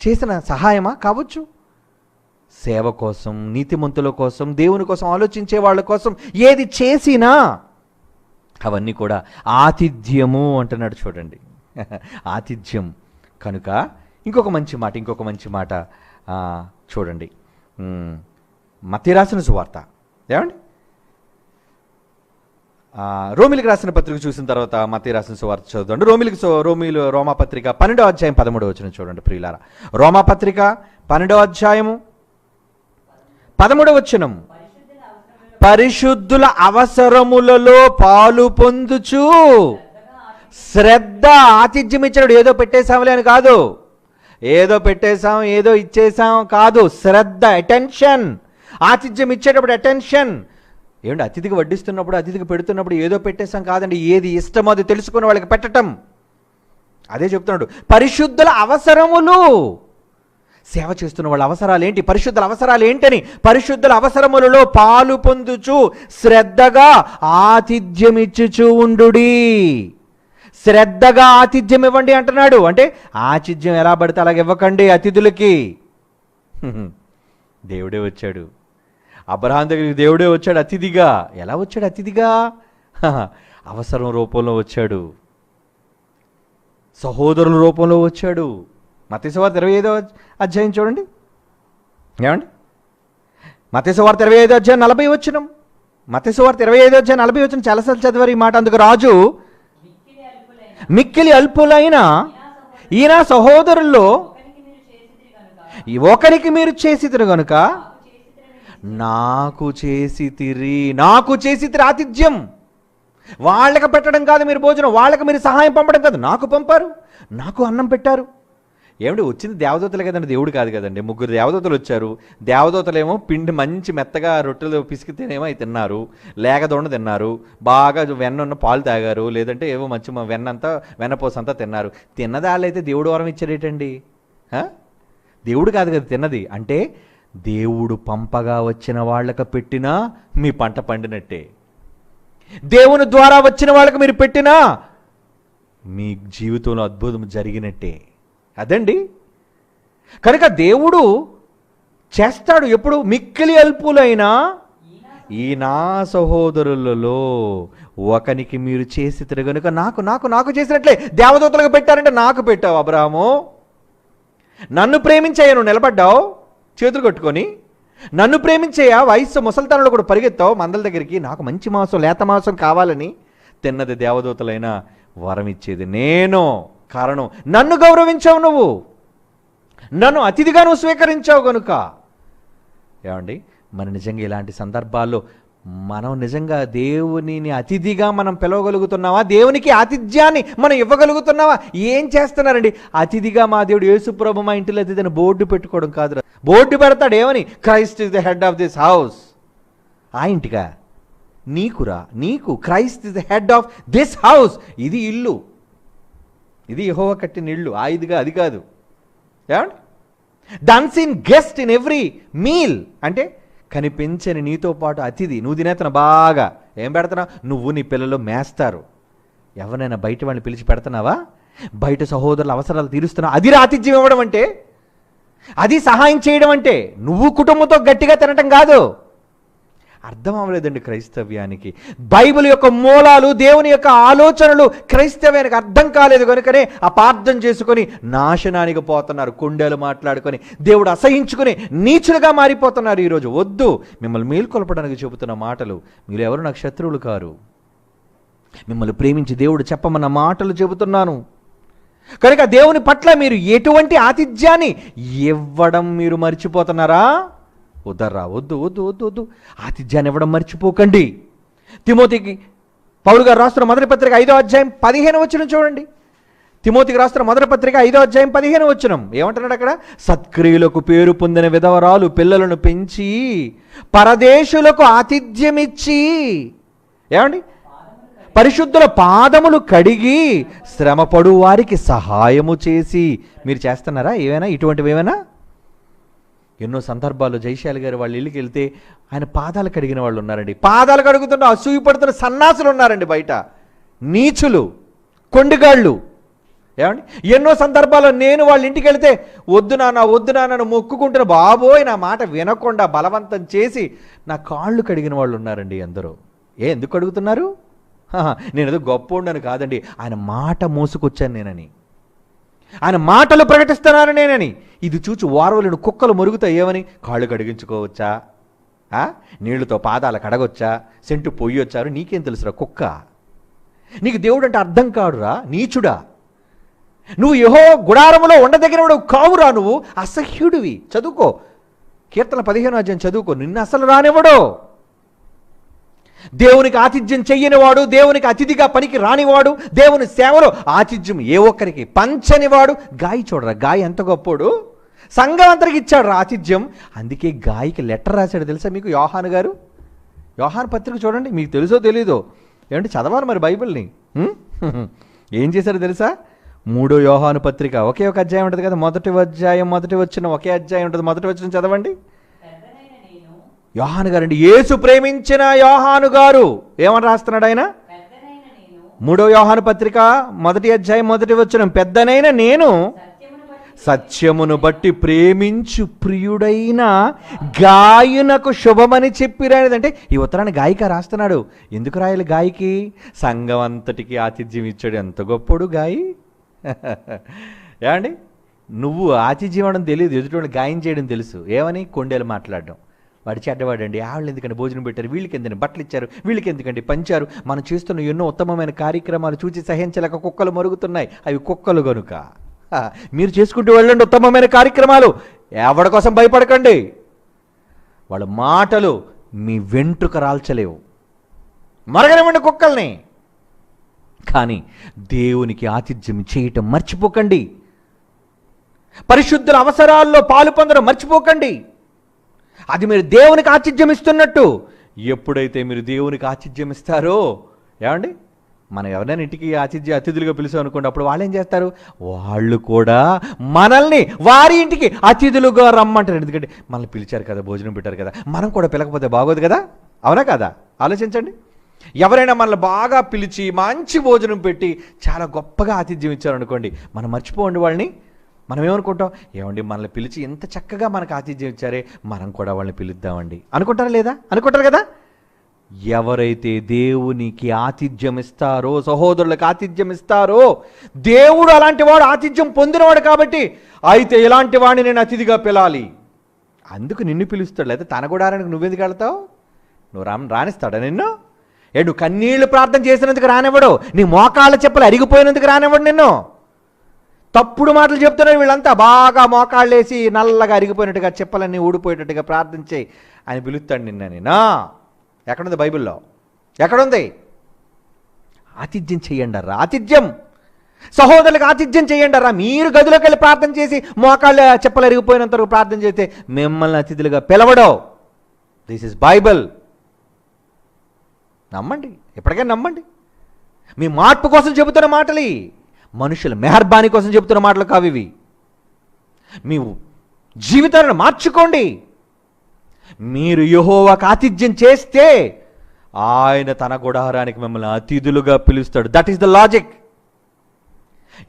Speaker 1: చేసిన సహాయమా కావచ్చు, సేవ కోసం, నీతిమంతుల కోసం, దేవుని కోసం ఆలోచించే వాళ్ళ కోసం ఏది చేసినా అవన్నీ కూడా ఆతిథ్యము అంటున్నాడు చూడండి. ఆతిథ్యం కనుక ఇంకొక మంచి మాట చూడండి. మత్తయి రాసిన సువార్త, ఏమండి, రోమిలికి రాసిన పత్రిక చూసిన తర్వాత మత్తయి రాసిన సువార్త చదువుకోండి. రోమాపత్రిక 12వ అధ్యాయం 13వ వచనం చూడండి ప్రియులారా. రోమాపత్రిక 12వ అధ్యాయము 13వ వచనం. పరిశుద్ధుల అవసరములలో పాలు పొందుచు శ్రద్ధ, ఆతిథ్యం ఇచ్చినాడు. ఏదో పెట్టేశాంలే అని కాదు, ఏదో పెట్టేశాం ఏదో ఇచ్చేసాం కాదు, శ్రద్ధ, అటెన్షన్. ఆతిథ్యం ఇచ్చేటప్పుడు అటెన్షన్. ఏమంటే అతిథికి వడ్డిస్తున్నప్పుడు, అతిథికి పెడుతున్నప్పుడు ఏదో పెట్టేశాం కాదండి, ఏది ఇష్టమో అది తెలుసుకుని వాళ్ళకి పెట్టటం. అదే చెప్తున్నాడు. పరిశుద్ధుల అవసరములు, సేవ చేస్తున్న వాళ్ళ అవసరాలు ఏంటి, పరిశుద్ధుల అవసరాలు ఏంటని, పరిశుద్ధుల అవసరములలో పాలు పొందుచు శ్రద్ధగా ఆతిథ్యం ఇచ్చుచు ఉండుడి. శ్రద్ధగా ఆతిథ్యం ఇవ్వండి అంటున్నాడు. అంటే ఆతిథ్యం ఎలా పడితే అలాగ ఇవ్వకండి అతిథులకి. దేవుడే వచ్చాడు అబ్రహాం దగ్గరికి, దేవుడే వచ్చాడు అతిథిగా. ఎలా వచ్చాడు అతిథిగా? అవసరం రూపంలో వచ్చాడు, సహోదరుల రూపంలో వచ్చాడు. మత్తయి సువార్త 25వ అధ్యాయం చూడండి. ఏమండి? మత్తయి సువార్త 25వ అధ్యాయం 40వ వచనం. మత్తయి సువార్త 25వ అధ్యాయం 40వ వచనం చాలాసార్లు చదివారు ఈ మాట. అందుకు రాజు, మిక్కిలి అల్పులైన ఈయన సహోదరుల్లో ఒకరికి మీరు చేసితిరి గనుక నాకు చేసితిరి ఆతిథ్యం. వాళ్ళకి పెట్టడం కాదు మీరు భోజనం, వాళ్ళకి మీరు సహాయం పంపడం కాదు, నాకు పంపారు, నాకు అన్నం పెట్టారు. ఏమిటి వచ్చింది? దేవదూతలే కదండి, దేవుడు కాదు కదండి. 3 దేవదూతలు వచ్చారు. దేవదూతలేమో పిండి మంచి మెత్తగా రొట్టెలు పిసికితేనేమో అవి తిన్నారు, లేకదొండ తిన్నారు, బాగా వెన్న ఉన్న పాలు తాగారు, లేదంటే ఏవో మంచి వెన్నపోసంతా తిన్నారు. తిన్నది వాళ్ళైతే దేవుడు వరం ఇచ్చారేటండి? దేవుడు కాదు కదా తిన్నది. అంటే దేవుడు పంపగా వచ్చిన వాళ్ళకి పెట్టినా మీ పంట పండినట్టే, దేవుని ద్వారా వచ్చిన వాళ్ళకి మీరు పెట్టినా మీ జీవితంలో అద్భుతం జరిగినట్టే. అదండి. కనుక దేవుడు చేస్తాడు ఎప్పుడు? మిక్కిలి అల్పులైన ఈ నా సహోదరులలో ఒకనికి మీరు చేసితిరి గనుక నాకు నాకు నాకు చేసినట్లే. దేవదూతలకు పెట్టారంటే నాకు పెట్టావు అబ్రాహాము. నన్ను ప్రేమించాయా, నువ్వు నిలబడ్డావు చేతులు కట్టుకొని. నన్ను ప్రేమించేయా, వయస్సు ముసలితనంలో కూడా పరిగెత్తావు మందల దగ్గరికి. నాకు మంచి మాంసం, లేత మాంసం కావాలని తిన్నది దేవదూతలైనా వరం ఇచ్చేది నేను. కారణం, నన్ను గౌరవించావు, నువ్వు నన్ను అతిథిగా నువ్వు స్వీకరించావు కనుక. ఏమండి? మరి నిజంగా ఇలాంటి సందర్భాల్లో మనం నిజంగా దేవునిని అతిథిగా మనం పిలవగలుగుతున్నావా? దేవునికి ఆతిథ్యాన్ని మనం ఇవ్వగలుగుతున్నావా? ఏం చేస్తున్నారండి? అతిథిగా మా దేవుడు యేసుప్రభు మా ఇంటిలో అతిథిని బోర్డు పెట్టుకోవడం కాదు. బోర్డు పెడతాడు ఏమని? Christ is the head of this house. ఆ ఇంటిగా? నీకురా, నీకు. Christ is the head of this house. ఇది ఇల్లు, ఇది యెహోవా కట్టిన ఇల్లు. ఆ ఇదిగా అది కాదు. ఏమండి? The unseen guest in every meal. అంటే కనిపించని నీతో పాటు అతిథి. నువ్వు తినేతన బాగా ఏం పెడుతున్నావు? నువ్వు నీ పిల్లలు మేస్తారు. ఎవరైనా బయట వాళ్ళని పిలిచి పెడుతున్నావా? బయట సహోదరుల అవసరాలు తీరుస్తున్నావు. అది ఆతిథ్యం ఇవ్వడం అంటే, అది సహాయం చేయడం అంటే. నువ్వు కుటుంబంతో గట్టిగా తినటం కాదు. అర్థం అవ్వలేదండి క్రైస్తవ్యానికి. బైబిల్ యొక్క మూలాలు, దేవుని యొక్క ఆలోచనలు క్రైస్తవ్యానికి అర్థం కాలేదు కనుకనే అపార్థం చేసుకొని నాశనానికి పోతున్నారు. కుండేలు మాట్లాడుకొని దేవుడు అసహించుకుని నీచులుగా మారిపోతున్నారు ఈరోజు. వద్దు, మిమ్మల్ని మేల్కొల్పడానికి చెబుతున్న మాటలు. మీరు ఎవరు నాకు శత్రువులు కారు, మిమ్మల్ని ప్రేమించి దేవుడు చెప్పమన్న మాటలు చెబుతున్నాను. కనుక దేవుని పట్ల మీరు ఎటువంటి ఆతిథ్యాన్ని ఇవ్వడం మీరు మర్చిపోతున్నారా? వద్దర్రా, వద్దు వద్దు వద్దు వద్దు. ఆతిథ్యాన్ని ఇవ్వడం మర్చిపోకండి. తిమోతికి పౌలు గారు రాస్తున్న మొదటి పత్రిక 5వ అధ్యాయం 15వ వచనం చూడండి. తిమోతికి రాస్తున్న మొదటి పత్రిక 5వ అధ్యాయం 15వ వచనం ఏమంటున్నాడు అక్కడ? సత్క్రియలకు పేరు పొందిన విధవరాలు పిల్లలను పెంచి పరదేశులకు ఆతిథ్యమిచ్చి, ఏమండి, పరిశుద్ధుల పాదములు కడిగి శ్రమపడు వారికి సహాయము చేసి. మీరు చేస్తున్నారా ఏమైనా ఇటువంటివి? ఏమైనా ఎన్నో సందర్భాల్లో జైశాలి గారు వాళ్ళ ఇల్లుకి వెళ్తే ఆయన పాదాలు కడిగిన వాళ్ళు ఉన్నారండి. పాదాలు కడుగుతున్న అసూయ పడుతున్న సన్నాసులు ఉన్నారండి బయట, నీచులు, కొండిగాళ్ళు. ఏమండి? ఎన్నో సందర్భాల్లో నేను వాళ్ళ ఇంటికి వెళ్తే వద్దు నాన్న మొక్కుకుంటున్న, బాబోయ్ నా మాట వినకుండా బలవంతం చేసి నా కాళ్ళు కడిగిన వాళ్ళు ఉన్నారండి అందరూ. ఎందుకు కడుగుతున్నారు? నేను ఏదో గొప్ప ఉండను కాదండి, ఆయన మాట మోసుకొచ్చాను నేనని, ఆయన మాటలు ప్రకటిస్తున్నాను నేనని. ఇది చూచి వారవలను కుక్కలు మరుగుతాయి. ఏమని? కాళ్ళు కడిగించుకోవచ్చా? నీళ్లతో పాదాల కడగొచ్చా, సెంటు పొయ్యొచ్చారు, నీకేం తెలుసురా కుక్క? నీకు దేవుడు అంటే అర్థం కాడురా, నీచుడా. నువ్వు యెహోవా గుడారములో ఉండదగినవాడు కావురా, నువ్వు అసహ్యుడివి. చదువుకో, కీర్తన 15వ అధ్యాయం చదువుకో. నిన్ను అసలు రానివ్వడు. దేవునికి ఆతిథ్యం చెయ్యనివాడు, దేవునికి అతిథిగా పనికి రానివాడు, దేవుని సేవలో ఆతిథ్యం ఏ ఒక్కరికి పంచనివాడు. గాయి చూడరా, గాయి ఎంత గొప్పోడు, సంఘం అంతరికి ఇచ్చాడు ఆతిథ్యం. అందుకే గాయికి లెటర్ రాశాడు తెలుసా మీకు యోహాను గారు? యోహాను పత్రిక చూడండి, మీకు తెలుసో తెలీదో, ఏమంటే చదవాలి మరి బైబిల్ని. ఏం చేశారు తెలుసా? 3వ యోహాను పత్రిక ఒకే ఒక అధ్యాయం ఉంటుంది కదా, మొదటి అధ్యాయం మొదటి వచ్చిన ఒకే అధ్యాయం ఉంటుంది. మొదటి వచ్చిన చదవండి. యోహాను గారు అండి, యేసు ప్రేమించిన యోహాను గారు ఏమని రాస్తున్నాడు ఆయన? 3వ యోహాను పత్రిక మొదటి అధ్యాయం మొదటి వచ్చిన, పెద్దనైన నేను సత్యమును బట్టి ప్రేమించు ప్రియుడైన గాయునకు శుభమని చెప్పిరానిదంటే ఈ ఉత్తరాన్ని గాయిక రాస్తున్నాడు. ఎందుకు రాయాలి గాయికి? సంఘం అంతటికి ఆతిథ్యం ఇచ్చాడు. ఎంత గొప్పడు గాయి. ఏమండి, నువ్వు ఆతిథ్యం ఇవ్వడం తెలియదు, ఎదుటి గాయం చేయడం తెలుసు. ఏమని? కొండేలు మాట్లాడడం. వాడి చెడ్డవాడండి, వాళ్ళు ఎందుకంటే భోజనం పెట్టారు, వీళ్ళకి ఎందుకంటే బట్టలు ఇచ్చారు, వీళ్ళకి ఎందుకంటే పంచారు. మనం చేస్తున్న ఎన్నో ఉత్తమమైన కార్యక్రమాలు చూసి సహించలేక కుక్కలు మరుగుతున్నాయి. అవి కుక్కలు కనుక. మీరు చేసుకుంటూ వెళ్ళండి ఉత్తమమైన కార్యక్రమాలు. ఎవరి కోసం భయపడకండి. వాళ్ళ మాటలు మీ వెంట్రుక రాల్చలేవు. మరగనివ్వండి కుక్కల్ని. కానీ దేవునికి ఆతిథ్యం చేయటం మర్చిపోకండి. పరిశుద్ధుల అవసరాల్లో పాలు పొందడం మర్చిపోకండి. అది మీరు దేవునికి ఆతిథ్యం ఇస్తున్నట్టు. ఎప్పుడైతే మీరు దేవునికి ఆతిథ్యం ఇస్తారో, ఏమండి, మనం ఎవరైనా ఇంటికి అతిథులుగా పిలిచాం అనుకోండి, అప్పుడు వాళ్ళు ఏం చేస్తారు? వాళ్ళు కూడా మనల్ని వారి ఇంటికి అతిథులుగా రమ్మంటారు. ఎందుకంటే మనల్ని పిలిచారు కదా, భోజనం పెట్టారు కదా, మనం కూడా పిలకపోతే బాగోదు కదా. అవునా కదా? ఆలోచించండి. ఎవరైనా మనల్ని బాగా పిలిచి మంచి భోజనం పెట్టి చాలా గొప్పగా ఆతిథ్యం ఇచ్చారనుకోండి, మనం మర్చిపోండి వాళ్ళని. మనం ఏమనుకుంటాం? ఏమండి, మనల్ని పిలిచి ఎంత చక్కగా మనకు ఆతిథ్యం ఇచ్చారే, మనం కూడా వాళ్ళని పిలుద్దామండి అనుకుంటారా లేదా? అనుకుంటారు కదా. ఎవరైతే దేవునికి ఆతిథ్యం ఇస్తారో, సహోదరులకు ఆతిథ్యం ఇస్తారో, దేవుడు అలాంటి వాడు ఆతిథ్యం పొందినవాడు కాబట్టి, అయితే ఇలాంటి వాడిని నేను అతిథిగా పిలాలి, అందుకు నిన్ను పిలుస్తాడు. లేదా తన గుడారానికి నువ్వెందుకు వెళ్తావు? నువ్వు రానిస్తాడా నిన్ను? నువ్వు కన్నీళ్లు ప్రార్థన చేసినందుకు రానివ్వడు. నీ మోకాళ్ళ చెప్పులు అరిగిపోయినందుకు రానివ్వడు నిన్ను. తప్పుడు మాటలు చెప్తున్నారు వీళ్ళంతా. బాగా మోకాళ్ళేసి నల్లగా అరిగిపోయినట్టుగా, చెప్పలన్నీ ఊడిపోయేటట్టుగా ప్రార్థన చేయి అని పిలుస్తాడు నిన్నని. నా ఎక్కడుంది బైబిల్లో? ఎక్కడుంది? ఆతిథ్యం చెయ్యండి. ఆతిథ్యం సహోదరులకు ఆతిథ్యం చేయండి. మీరు గదిలోకి వెళ్ళి ప్రార్థన చేసి మోకాళ్ళ చెప్పలు అరిగిపోయినంత వరకు ప్రార్థన చేస్తే మిమ్మల్ని అతిథులుగా పిలవడో. This is Bible. నమ్మండి, ఎప్పటికైనా నమ్మండి. మీ మార్పు కోసం చెబుతున్న మాటలు, మనుషుల మెహర్బానీ కోసం చెబుతున్న మాటలు కావు ఇవి. మీ జీవితాలను మార్చుకోండి. మీరు యెహోవాకు ఆతిథ్యం చేస్తే ఆయన తన గుడారానికి మిమ్మల్ని అతిథులుగా పిలుస్తాడు. That is the logic.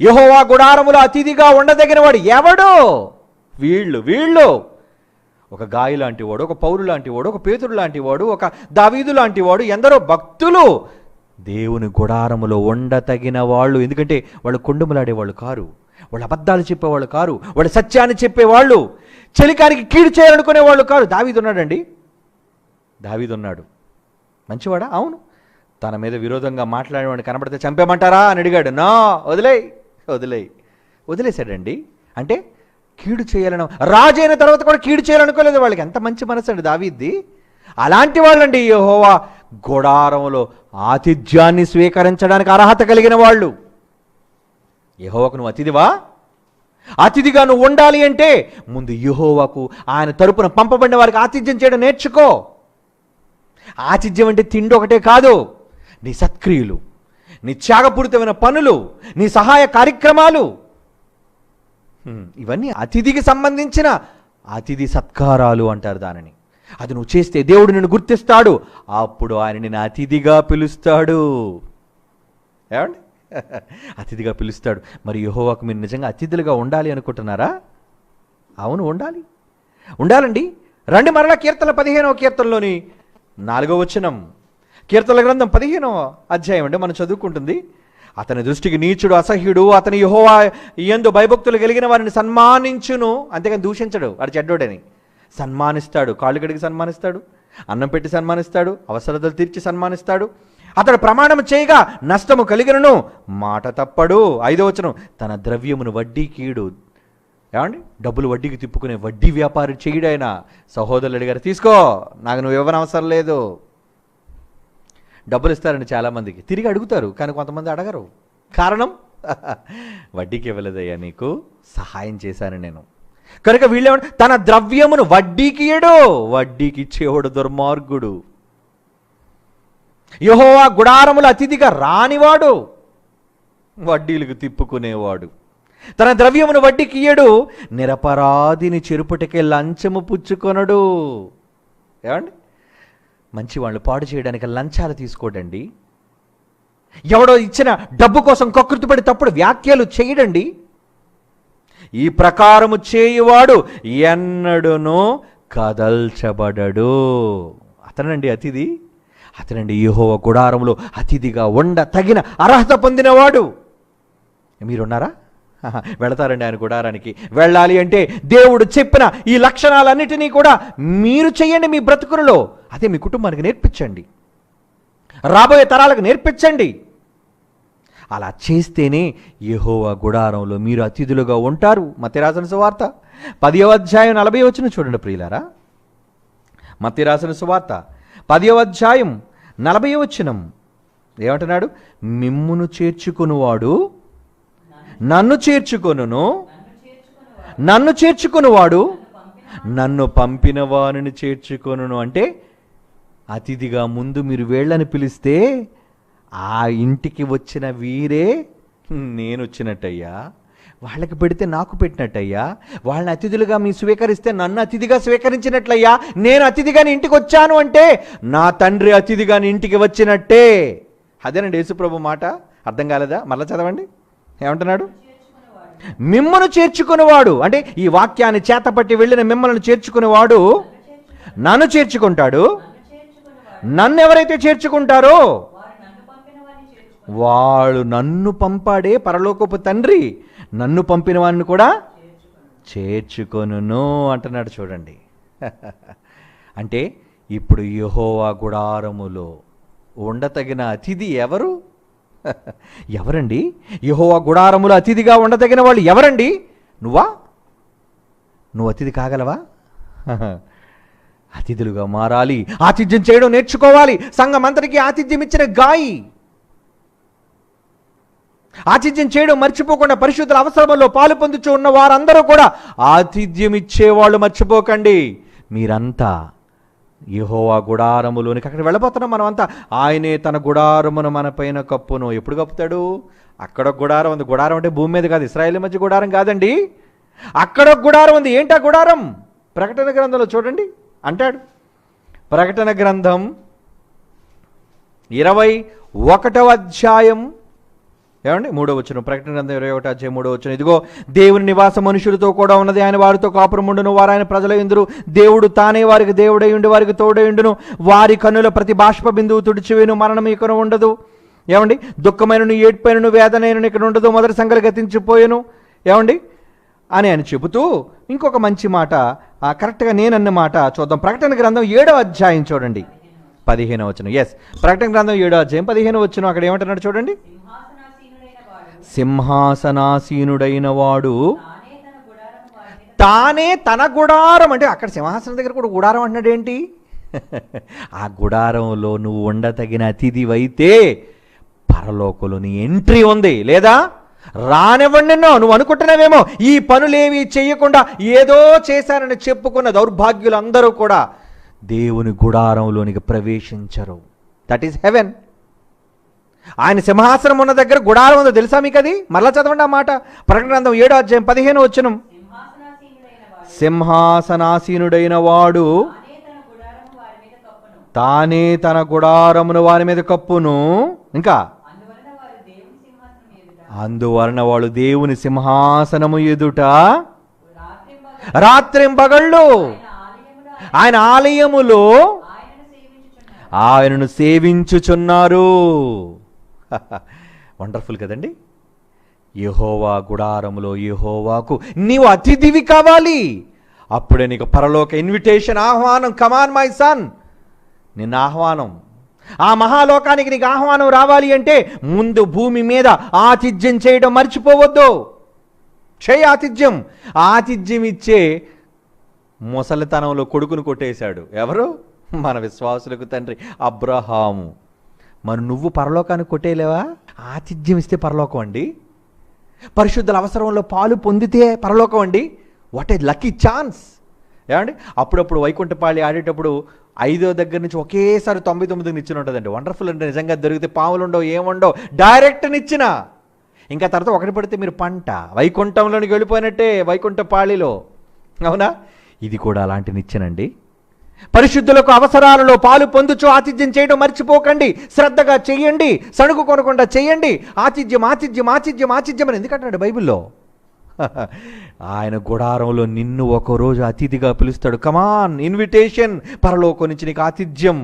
Speaker 1: Jehovah గుడారములో అతిథిగా ఉండదగిన వాడు ఎవడో? వీళ్ళు ఒక గాయి లాంటి వాడు, ఒక పౌరు లాంటి వాడు, ఒక పేతురు లాంటి వాడు, ఒక దావీదు లాంటి వాడు, ఎందరో భక్తులు దేవుని గుడారములో ఉండతగిన వాళ్ళు. ఎందుకంటే వాళ్ళు కొండములాడేవాళ్ళు కారు, వాళ్ళు అబద్ధాలు చెప్పేవాళ్ళు కారు, వాళ్ళు సత్యాన్ని చెప్పేవాళ్ళు, చెలికానికి కీడు చేయాలనుకునేవాళ్ళు కారు. దావీదు ఉన్నాడండి, దావీదు ఉన్నాడు. మంచివాడా? అవును. తన మీద విరోధంగా మాట్లాడేవాడిని కనబడితే చంపేమంటారా అని అడిగాడు. నా వదిలేశాడండి. అంటే కీడు చేయాలను, రాజు అయిన తర్వాత కూడా కీడు చేయాలనుకోలేదు. వాళ్ళకి ఎంత మంచి మనసు అండి దావీద్ది. అలాంటి వాళ్ళండి యెహోవా గుడారంలో ఆతిథ్యాన్ని స్వీకరించడానికి అర్హత కలిగిన వాళ్ళు. యెహోవాకు నువ్వు అతిథివా? అతిథిగా నువ్వు ఉండాలి అంటే ముందు యెహోవాకు ఆయన తరపున పంపబడిన వారికి ఆతిథ్యం చేయడం నేర్చుకో. ఆతిథ్యం అంటే తిండి ఒకటే కాదు, నీ సత్క్రియలు, నీ త్యాగపూరితమైన పనులు, నీ సహాయ కార్యక్రమాలు, ఇవన్నీ అతిథికి సంబంధించిన అతిథి సత్కారాలు అంటారు దానిని. అది నువ్వు చేస్తే దేవుడు నిన్ను గుర్తిస్తాడు. అప్పుడు ఆయన నిన్ను అతిథిగా పిలుస్తాడు. ఏమండి? అతిథిగా పిలుస్తాడు. మరి యెహోవాకు మీరు నిజంగా అతిథులుగా ఉండాలి అనుకుంటున్నారా? అవును, ఉండాలండి. రండి మరలా కీర్తన 15వ కీర్తనలోని 4వ వచనం. కీర్తనల గ్రంథం 15వ అధ్యాయం అంటే మనం చదువుకుంటుంది. అతని దృష్టికి నీచుడు, అసహ్యుడు, అతని యెహోవా యందు భయభక్తులు కలిగిన వారిని సన్మానించును. అంతేగాని దూషించడు. వాడు చెడ్డోడని సన్మానిస్తాడు. కాళ్ళు కడిగి సన్మానిస్తాడు, అన్నం పెట్టి సన్మానిస్తాడు, అవసరతలు తీర్చి సన్మానిస్తాడు. అతడు ప్రమాణం చేయగా నష్టము కలిగినను మాట తప్పడు. 5వ వచనం, తన ద్రవ్యమును వడ్డీకి ఈడు. ఏమండి, డబ్బులు వడ్డీకి తిప్పుకునే వడ్డీ వ్యాపారి చేయడాయన. సహోదరులు అడిగారు, తీసుకో, నాకు నువ్వు ఇవ్వనవసరం లేదు. డబ్బులు ఇస్తారండి చాలామందికి, తిరిగి అడుగుతారు, కానీ కొంతమంది అడగరు. కారణం, వడ్డీకి ఇవ్వలేదయ్యా, నీకు సహాయం చేశాను నేను. కనుక వీళ్ళేమో తన ద్రవ్యమును వడ్డీకి ఇయ్యడు. వడ్డీకి ఇచ్చేవాడు దుర్మార్గుడు. యెహోవా గుడారముల అతిథిగా రానివాడు, వడ్డీలకు తిప్పుకునేవాడు. తన ద్రవ్యమును వడ్డీకి ఇయ్యడు, నిరపరాధిని చెరుపుటకే లంచము పుచ్చుకొనడు. ఏమండి, మంచి వాళ్ళు పాడు చేయడానికి లంచాలు తీసుకోడండి. ఎవడో ఇచ్చిన డబ్బు కోసం కకృతిపడి తప్పుడు వ్యాఖ్యలు చేయడండి. ఈ ప్రకారము చేయువాడు ఎన్నడునూ కదల్చబడడు. అతనండి అతిథి, అతనండి యెహోవా గుడారములో అతిథిగా ఉండ తగిన అర్హత పొందినవాడు. మీరున్నారా? వెళతారండి ఆయన గుడారానికి. వెళ్ళాలి అంటే దేవుడు చెప్పిన ఈ లక్షణాలన్నిటినీ కూడా మీరు చేయండి మీ బ్రతుకులలో. అదే మీ కుటుంబానికి నేర్పించండి, రాబోయే తరాలకు నేర్పించండి. అలా చేస్తేనే యెహోవా గుడారంలో మీరు అతిథులుగా ఉంటారు. మత్తయి రాసిన సువార్త 10వ అధ్యాయం 40వ వచనం చూడండి ప్రియులారా. మత్తయి రాసిన సువార్త 10వ అధ్యాయం 40వ వచనం ఏమంటున్నాడు? మిమ్మును చేర్చుకునివాడు నన్ను చేర్చుకొనును, నన్ను చేర్చుకునివాడు నన్ను పంపిన వారిని చేర్చుకొనును. అంటే అతిథిగా ముందు మీరు వేళ్ళని పిలిస్తే ఆ ఇంటికి వచ్చిన వీరే నేను వచ్చినట్టయ్యా, వాళ్ళకి పెడితే నాకు పెట్టినట్టయ్యా, వాళ్ళని అతిథులుగా మీరు స్వీకరిస్తే నన్ను అతిథిగా స్వీకరించినట్లయ్యా, నేను అతిథిగా నీ ఇంటికి వచ్చాను అంటే నా తండ్రి అతిథిగా నీ ఇంటికి వచ్చినట్టే. అదేనండి యేసుప్రభు మాట. అర్థం కాలేదా? మళ్ళా చదవండి. ఏమంటున్నాడు? మిమ్మల్ని చేర్చుకునేవాడు అంటే ఈ వాక్యాన్ని చేతపట్టి వెళ్ళిన మిమ్మల్ని చేర్చుకునేవాడు నన్ను చేర్చుకుంటాడు. నన్ను ఎవరైతే చేర్చుకుంటారో వాడు నన్ను పంపాడే పరలోకపు తండ్రి నన్ను పంపిన వాడిని కూడా చేర్చుకొనును అంటున్నాడు. చూడండి, అంటే ఇప్పుడు యెహోవా గుడారములో ఉండతగిన అతిథి ఎవరు? ఎవరండి? యెహోవా గుడారములో అతిథిగా ఉండదగిన వాళ్ళు ఎవరండి? నువ్వా? నువ్వు అతిథి కాగలవా? అతిథులుగా మారాలి, ఆతిథ్యం చేయడం నేర్చుకోవాలి. సంఘం అంతటికీ ఆతిథ్యం ఇచ్చిన గాయి ఆతిథ్యం చేయడం మర్చిపోకుండా పరిశుద్ధుల అవసరంలో పాలు పొందుచూ ఉన్న వారందరూ కూడా ఆతిథ్యం ఇచ్చేవాళ్ళు మర్చిపోకండి. మీరంతా యెహోవా గుడారములోనికి అక్కడ వెళ్ళబోతున్నాం మనమంతా. ఆయనే తన గుడారమును మన పైన కప్పును. ఎప్పుడు కప్పుతాడు? అక్కడ గుడారం ఉంది. గుడారం అంటే భూమి మీద కాదు, ఇశ్రాయేలు మధ్య గుడారం కాదండి. అక్కడ గుడారం ఉంది. ఏంటా గుడారం? ప్రకటన గ్రంథంలో చూడండి అంటాడు. ప్రకటన గ్రంథం 21వ అధ్యాయం ఏమండి 3వ వచనం. ప్రకటన గ్రంథం 21వ అధ్యాయం 3వ వచనం. ఇదిగో దేవుని నివాసం మనుషులతో కూడా ఉన్నది, ఆయన వారితో కాపురముండును, వారు ఆయన ప్రజలయుందురు. దేవుడు తానే వారికి దేవుడై ఉండి వారికి తోడయుండును. వారి కన్నుల ప్రతి బాష్ప బిందువు తుడిచివేను, మరణం ఇక్కడ ఉండదు. ఏమండి, దుఃఖమైనను ఏడ్పైనను వేదనైనను ఇక్కడ ఉండదు, మొదటి సంగతి గతించిపోయాను. ఏమండి అని ఆయన చెబుతూ ఇంకొక మంచి మాట, కరెక్ట్గా నేనన్న మాట చూద్దాం. ప్రకటన గ్రంథం 7వ అధ్యాయం చూడండి 15వ వచనం. ఎస్, ప్రకటన గ్రంథం 7వ అధ్యాయం 15వ వచనం. అక్కడ ఏమంటున్నాడు చూడండి. సింహాసనాసీనుడైన వాడు తానే తన గుడారం, అంటే అక్కడ సింహాసనం దగ్గర కూడా గుడారం అంటున్నాడు. ఏంటి? ఆ గుడారంలో నువ్వు ఉండతగిన అతిథివైతే పరలోకంలో నీ ఎంట్రీ ఉంది. లేదా రానివ్వండి. నువ్వు అనుకుంటున్నావేమో ఈ పనులేవి చేయకుండా ఏదో చేశానని చెప్పుకున్న దౌర్భాగ్యులందరూ కూడా దేవుని గుడారంలోనికి ప్రవేశించరు. That is heaven. ఆయన సింహాసనం ఉన్న దగ్గర గుడారం ఉందో తెలుసా మీకు? అది మరలా చదవండి ఆ మాట. ప్రకటన గ్రంథం 7వ అధ్యాయం 15వ వచనం. సింహాసనాసీనుడైన వాడు తానే తన గుడారమును వారి మీద కప్పును. ఇంకా అందువలన వాడు దేవుని సింహాసనము ఎదుట రాత్రింబగళ్ళు ఆయన ఆలయములో ఆయనను సేవించుచున్నారు. వండర్ఫుల్ కదండి. యెహోవా గుడారములో యెహోవాకు నీవు అతిథివి కావాలి. అప్పుడే నీకు పరలోక ఇన్విటేషన్, ఆహ్వానం. కమాన్ మై సన్, నిన్న ఆహ్వానం, ఆ మహాలోకానికి నీకు ఆహ్వానం రావాలి అంటే ముందు భూమి మీద ఆతిథ్యం చేయడం మర్చిపోవద్దు. చేయి ఆతిథ్యం. ఆతిథ్యం ఇచ్చే ముసలితనంలో కొడుకును కొట్టేశాడు ఎవరు? మన విశ్వాసులకు తండ్రి అబ్రహాము. మరి నువ్వు పరలోకానికి కొట్టేయలేవా? ఆతిథ్యం ఇస్తే పరలోకం అండి. పరిశుద్ధుల అవసరంలో పాలు పొందితే పరలోకం అండి. వాట్ ఏ లక్కీ ఛాన్స్ ఏమండి. అప్పుడప్పుడు వైకుంఠపాళి ఆడేటప్పుడు 5వ దగ్గర నుంచి ఒకేసారి 99కి నిచ్చిన ఉంటుందండి. వండర్ఫుల్ అంటే నిజంగా దొరికితే పావులు ఉండవు, ఏముండవు, డైరెక్ట్ నిచ్చిన. ఇంకా తర్వాత ఒకటి పడితే మీరు పంట వైకుంఠంలోనికి వెళ్ళిపోయినట్టే, వైకుంఠపాళిలో. అవునా? ఇది కూడా అలాంటి నిచ్చెనండి. పరిశుద్ధులకు అవసరాలలో పాలు పొందుచు ఆతిథ్యం చేయడం మర్చిపోకండి. శ్రద్ధగా చెయ్యండి, సణుగు కొనకుండా చెయ్యండి. ఆతిథ్యం ఆతిథ్యం ఆతిథ్యం ఆతిథ్యం అని ఎందుకంటాడు బైబిల్లో? ఆయన గుడారంలో నిన్ను ఒకరోజు అతిథిగా పిలుస్తాడు. కమాన్, ఇన్విటేషన్. పరలోకం నుంచి నీకు ఆతిథ్యం.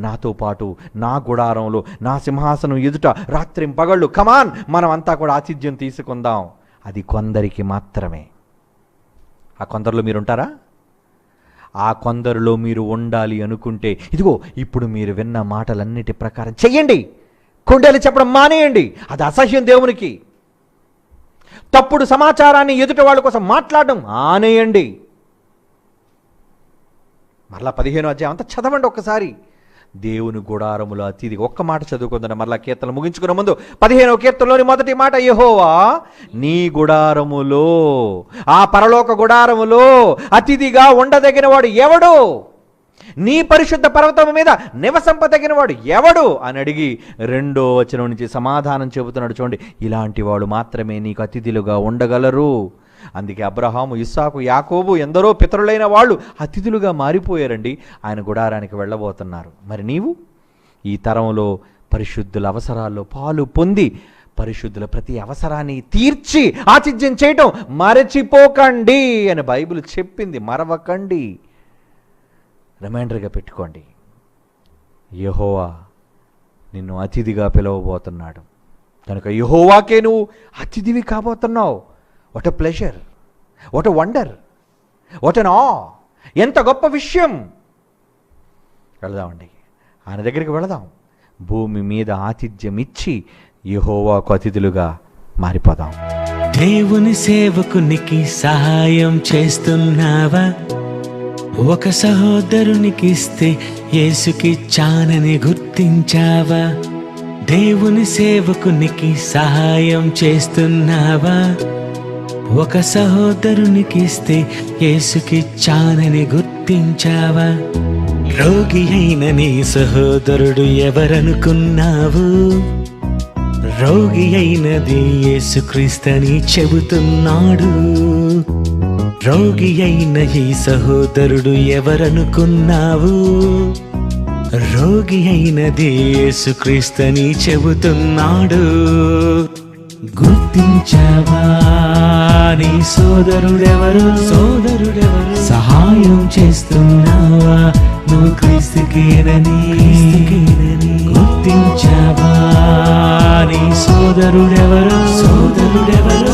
Speaker 1: నాతో పాటు నా గుడారంలో నా సింహాసనం ఎదుట రాత్రింపగళ్ళు. కమాన్, మనం అంతా కూడా ఆతిథ్యం తీసుకుందాం. అది కొందరికి మాత్రమే. ఆ కొందరిలో మీరుంటారా? ఆ కొందరిలో మీరు ఉండాలి అనుకుంటే ఇదిగో ఇప్పుడు మీరు విన్న మాటలన్నిటి ప్రకారం చెయ్యండి. కొండలు చెప్పడం మానేయండి. అది అసహ్యం దేవునికి. తప్పుడు సమాచారాన్ని ఎదుటి వాళ్ళ కోసం మాట్లాడడం ఆనేయండి. మరలా 15వ అధ్యాయం అంతా చదవండి ఒక్కసారి. దేవుని గుడారములో అతిథి. ఒక్క మాట చదువుకుందాం మరలా కీర్తనలు ముగించుకునే ముందు. 15వ కీర్తనలోని మొదటి మాట, యెహోవా నీ గుడారములో, ఆ పరలోక గుడారములో అతిథిగా ఉండదగిన వాడు ఎవడు? నీ పరిశుద్ధ పర్వతం మీద నివసింపదగిన వాడు ఎవడు అని అడిగి 2వ వచనం నుంచి సమాధానం చెబుతున్నాడు. చూడండి, ఇలాంటి వాడు మాత్రమే నీకు అతిథులుగా ఉండగలరు. అందుకే అబ్రహాము, ఇస్సాకు, యాకోబు ఎందరో పితరులైన వాళ్ళు అతిథులుగా మారిపోయారండి. ఆయన గుడారానికి వెళ్ళబోతున్నారు. మరి నీవు ఈ తరంలో పరిశుద్ధుల అవసరాల్లో పాలు పొంది పరిశుద్ధుల ప్రతి అవసరాన్ని తీర్చి ఆతిథ్యం చేయటం మరచిపోకండి అని బైబిల్ చెప్పింది. మరవకండి. రిమైండర్గా పెట్టుకోండి. యెహోవా నిన్ను అతిథిగా పిలవబోతున్నాడు కనుక యెహోవాకే నువ్వు అతిథివి కాబోతున్నావు. What a pleasure, what a wonder, what an ఆ. ఎంత గొప్ప విషయం. వెళదామండి, ఆయన దగ్గరికి వెళదాం. భూమి మీద ఆతిథ్యం ఇచ్చి యెహోవాకు అతిథులుగా మారిపోదాం.
Speaker 2: దేవుని సేవకునికి సహాయం చేస్తున్నావా? ఒక సహోదరునికి ఇస్తే యేసుకిచ్చానని గుర్తించావా? దేవుని సేవకునికి సహాయం చేస్తున్నావా? ఒక సహోదరునికి ఇస్తే యేసుకిచ్చానని గుర్తించావా? రోగి అయిన నీ సహోదరుడు ఎవరనుకున్నావు? రోగి అయినది యేసుక్రీస్తని చెబుతున్నాడు. రోగి అయిన ఈ సహోదరుడు ఎవరనుకున్నావు? రోగి అయినది యేసుక్రీస్తని చెబుతున్నాడు. గుర్తించావా నీ సోదరుడెవరు? సహాయం చేస్తున్నావా నువ్వు క్రీస్తుకేనని? గుర్తించావా నీ సోదరుడెవరు?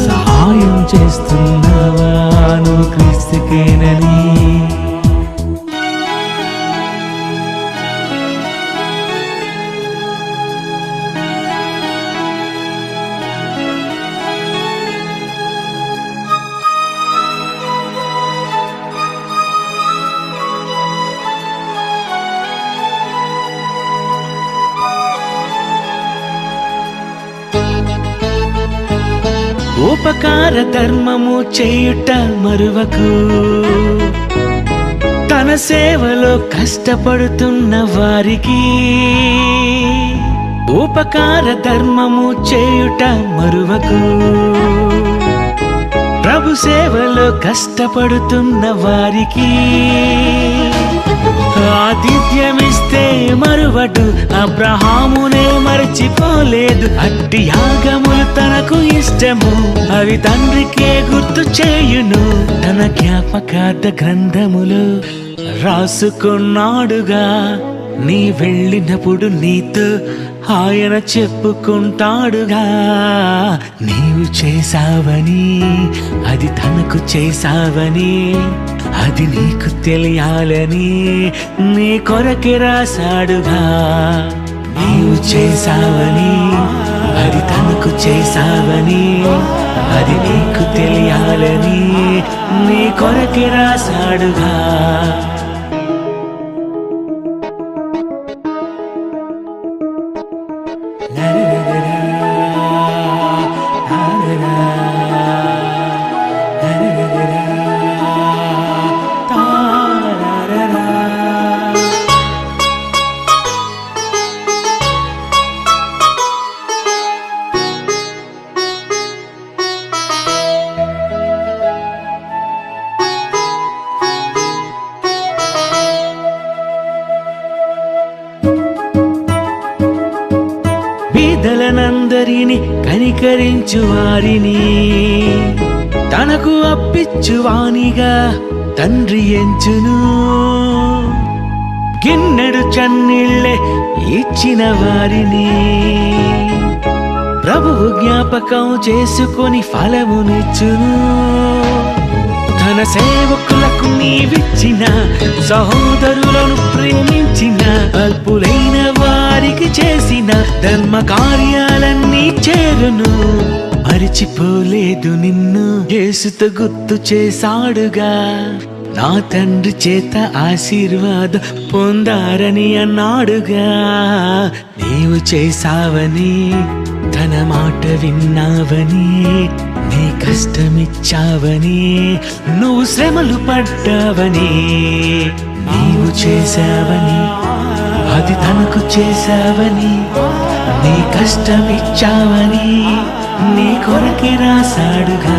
Speaker 2: సహాయం చేస్తున్నావా నువ్వు క్రీస్తుకేనని? ఉపకార ధర్మము చేయుట మరువకు. తన సేవలో కష్టపడుతున్న వారికి ఉపకార ధర్మము చేయుట మరువకు. ప్రభు సేవలో కష్టపడుతున్న వారికి ఆతిథ్యమిస్తే మరువడు. అబ్రహామునే మరచిపోలేదు. అట్టి యాగములు తనకు ఇష్టము, అవి తండ్రికే గుర్తు చేయును. తన జ్ఞాపకార్థ గ్రంథములు రాసుకున్నాడుగా. నీ వెళ్ళినప్పుడు నీతో ఆయన చెప్పుకుంటాడుగా. నీవు చేశావని, అది తనకు చేశావని అది నీకు తెలియాలని నీ కొరకే రాశాడుగా. నీవు చేశావని అది తనకు చేశావని అది నీకు తెలియాలని నీ కొరకే రాశాడుగా. బీదలనందరిని కనికరించు వారిని తనకు అప్పిచ్చువానిగా తండ్రి ఎంచును. గిన్నెడు చన్నీళ్ళే ఇచ్చిన వారిని ప్రభువు జ్ఞాపకం చేసుకొని ఫలమునిచ్చును. తన సేవకులకు నీవిచ్చిన సహోదరులను ప్రేమించిన అల్పులైన వారికి చేసిన ధర్మ కార్యాలన్నీ చేరును. మరిచిపోలేదు నిన్ను యేసుతో గుర్తు చేశాడుగా. నా తండ్రి చేత ఆశీర్వాదం పొందారని అన్నాడుగా. నీవు చేశావని తన మాట విన్నావని నీ కష్టమిచ్చావని నువ్వు శ్రమలు పడ్డావని నీవు చేశావని అది తనకు చేశావని నీ కష్టమిచ్చావని నీ కొరకే రాశాడుగా.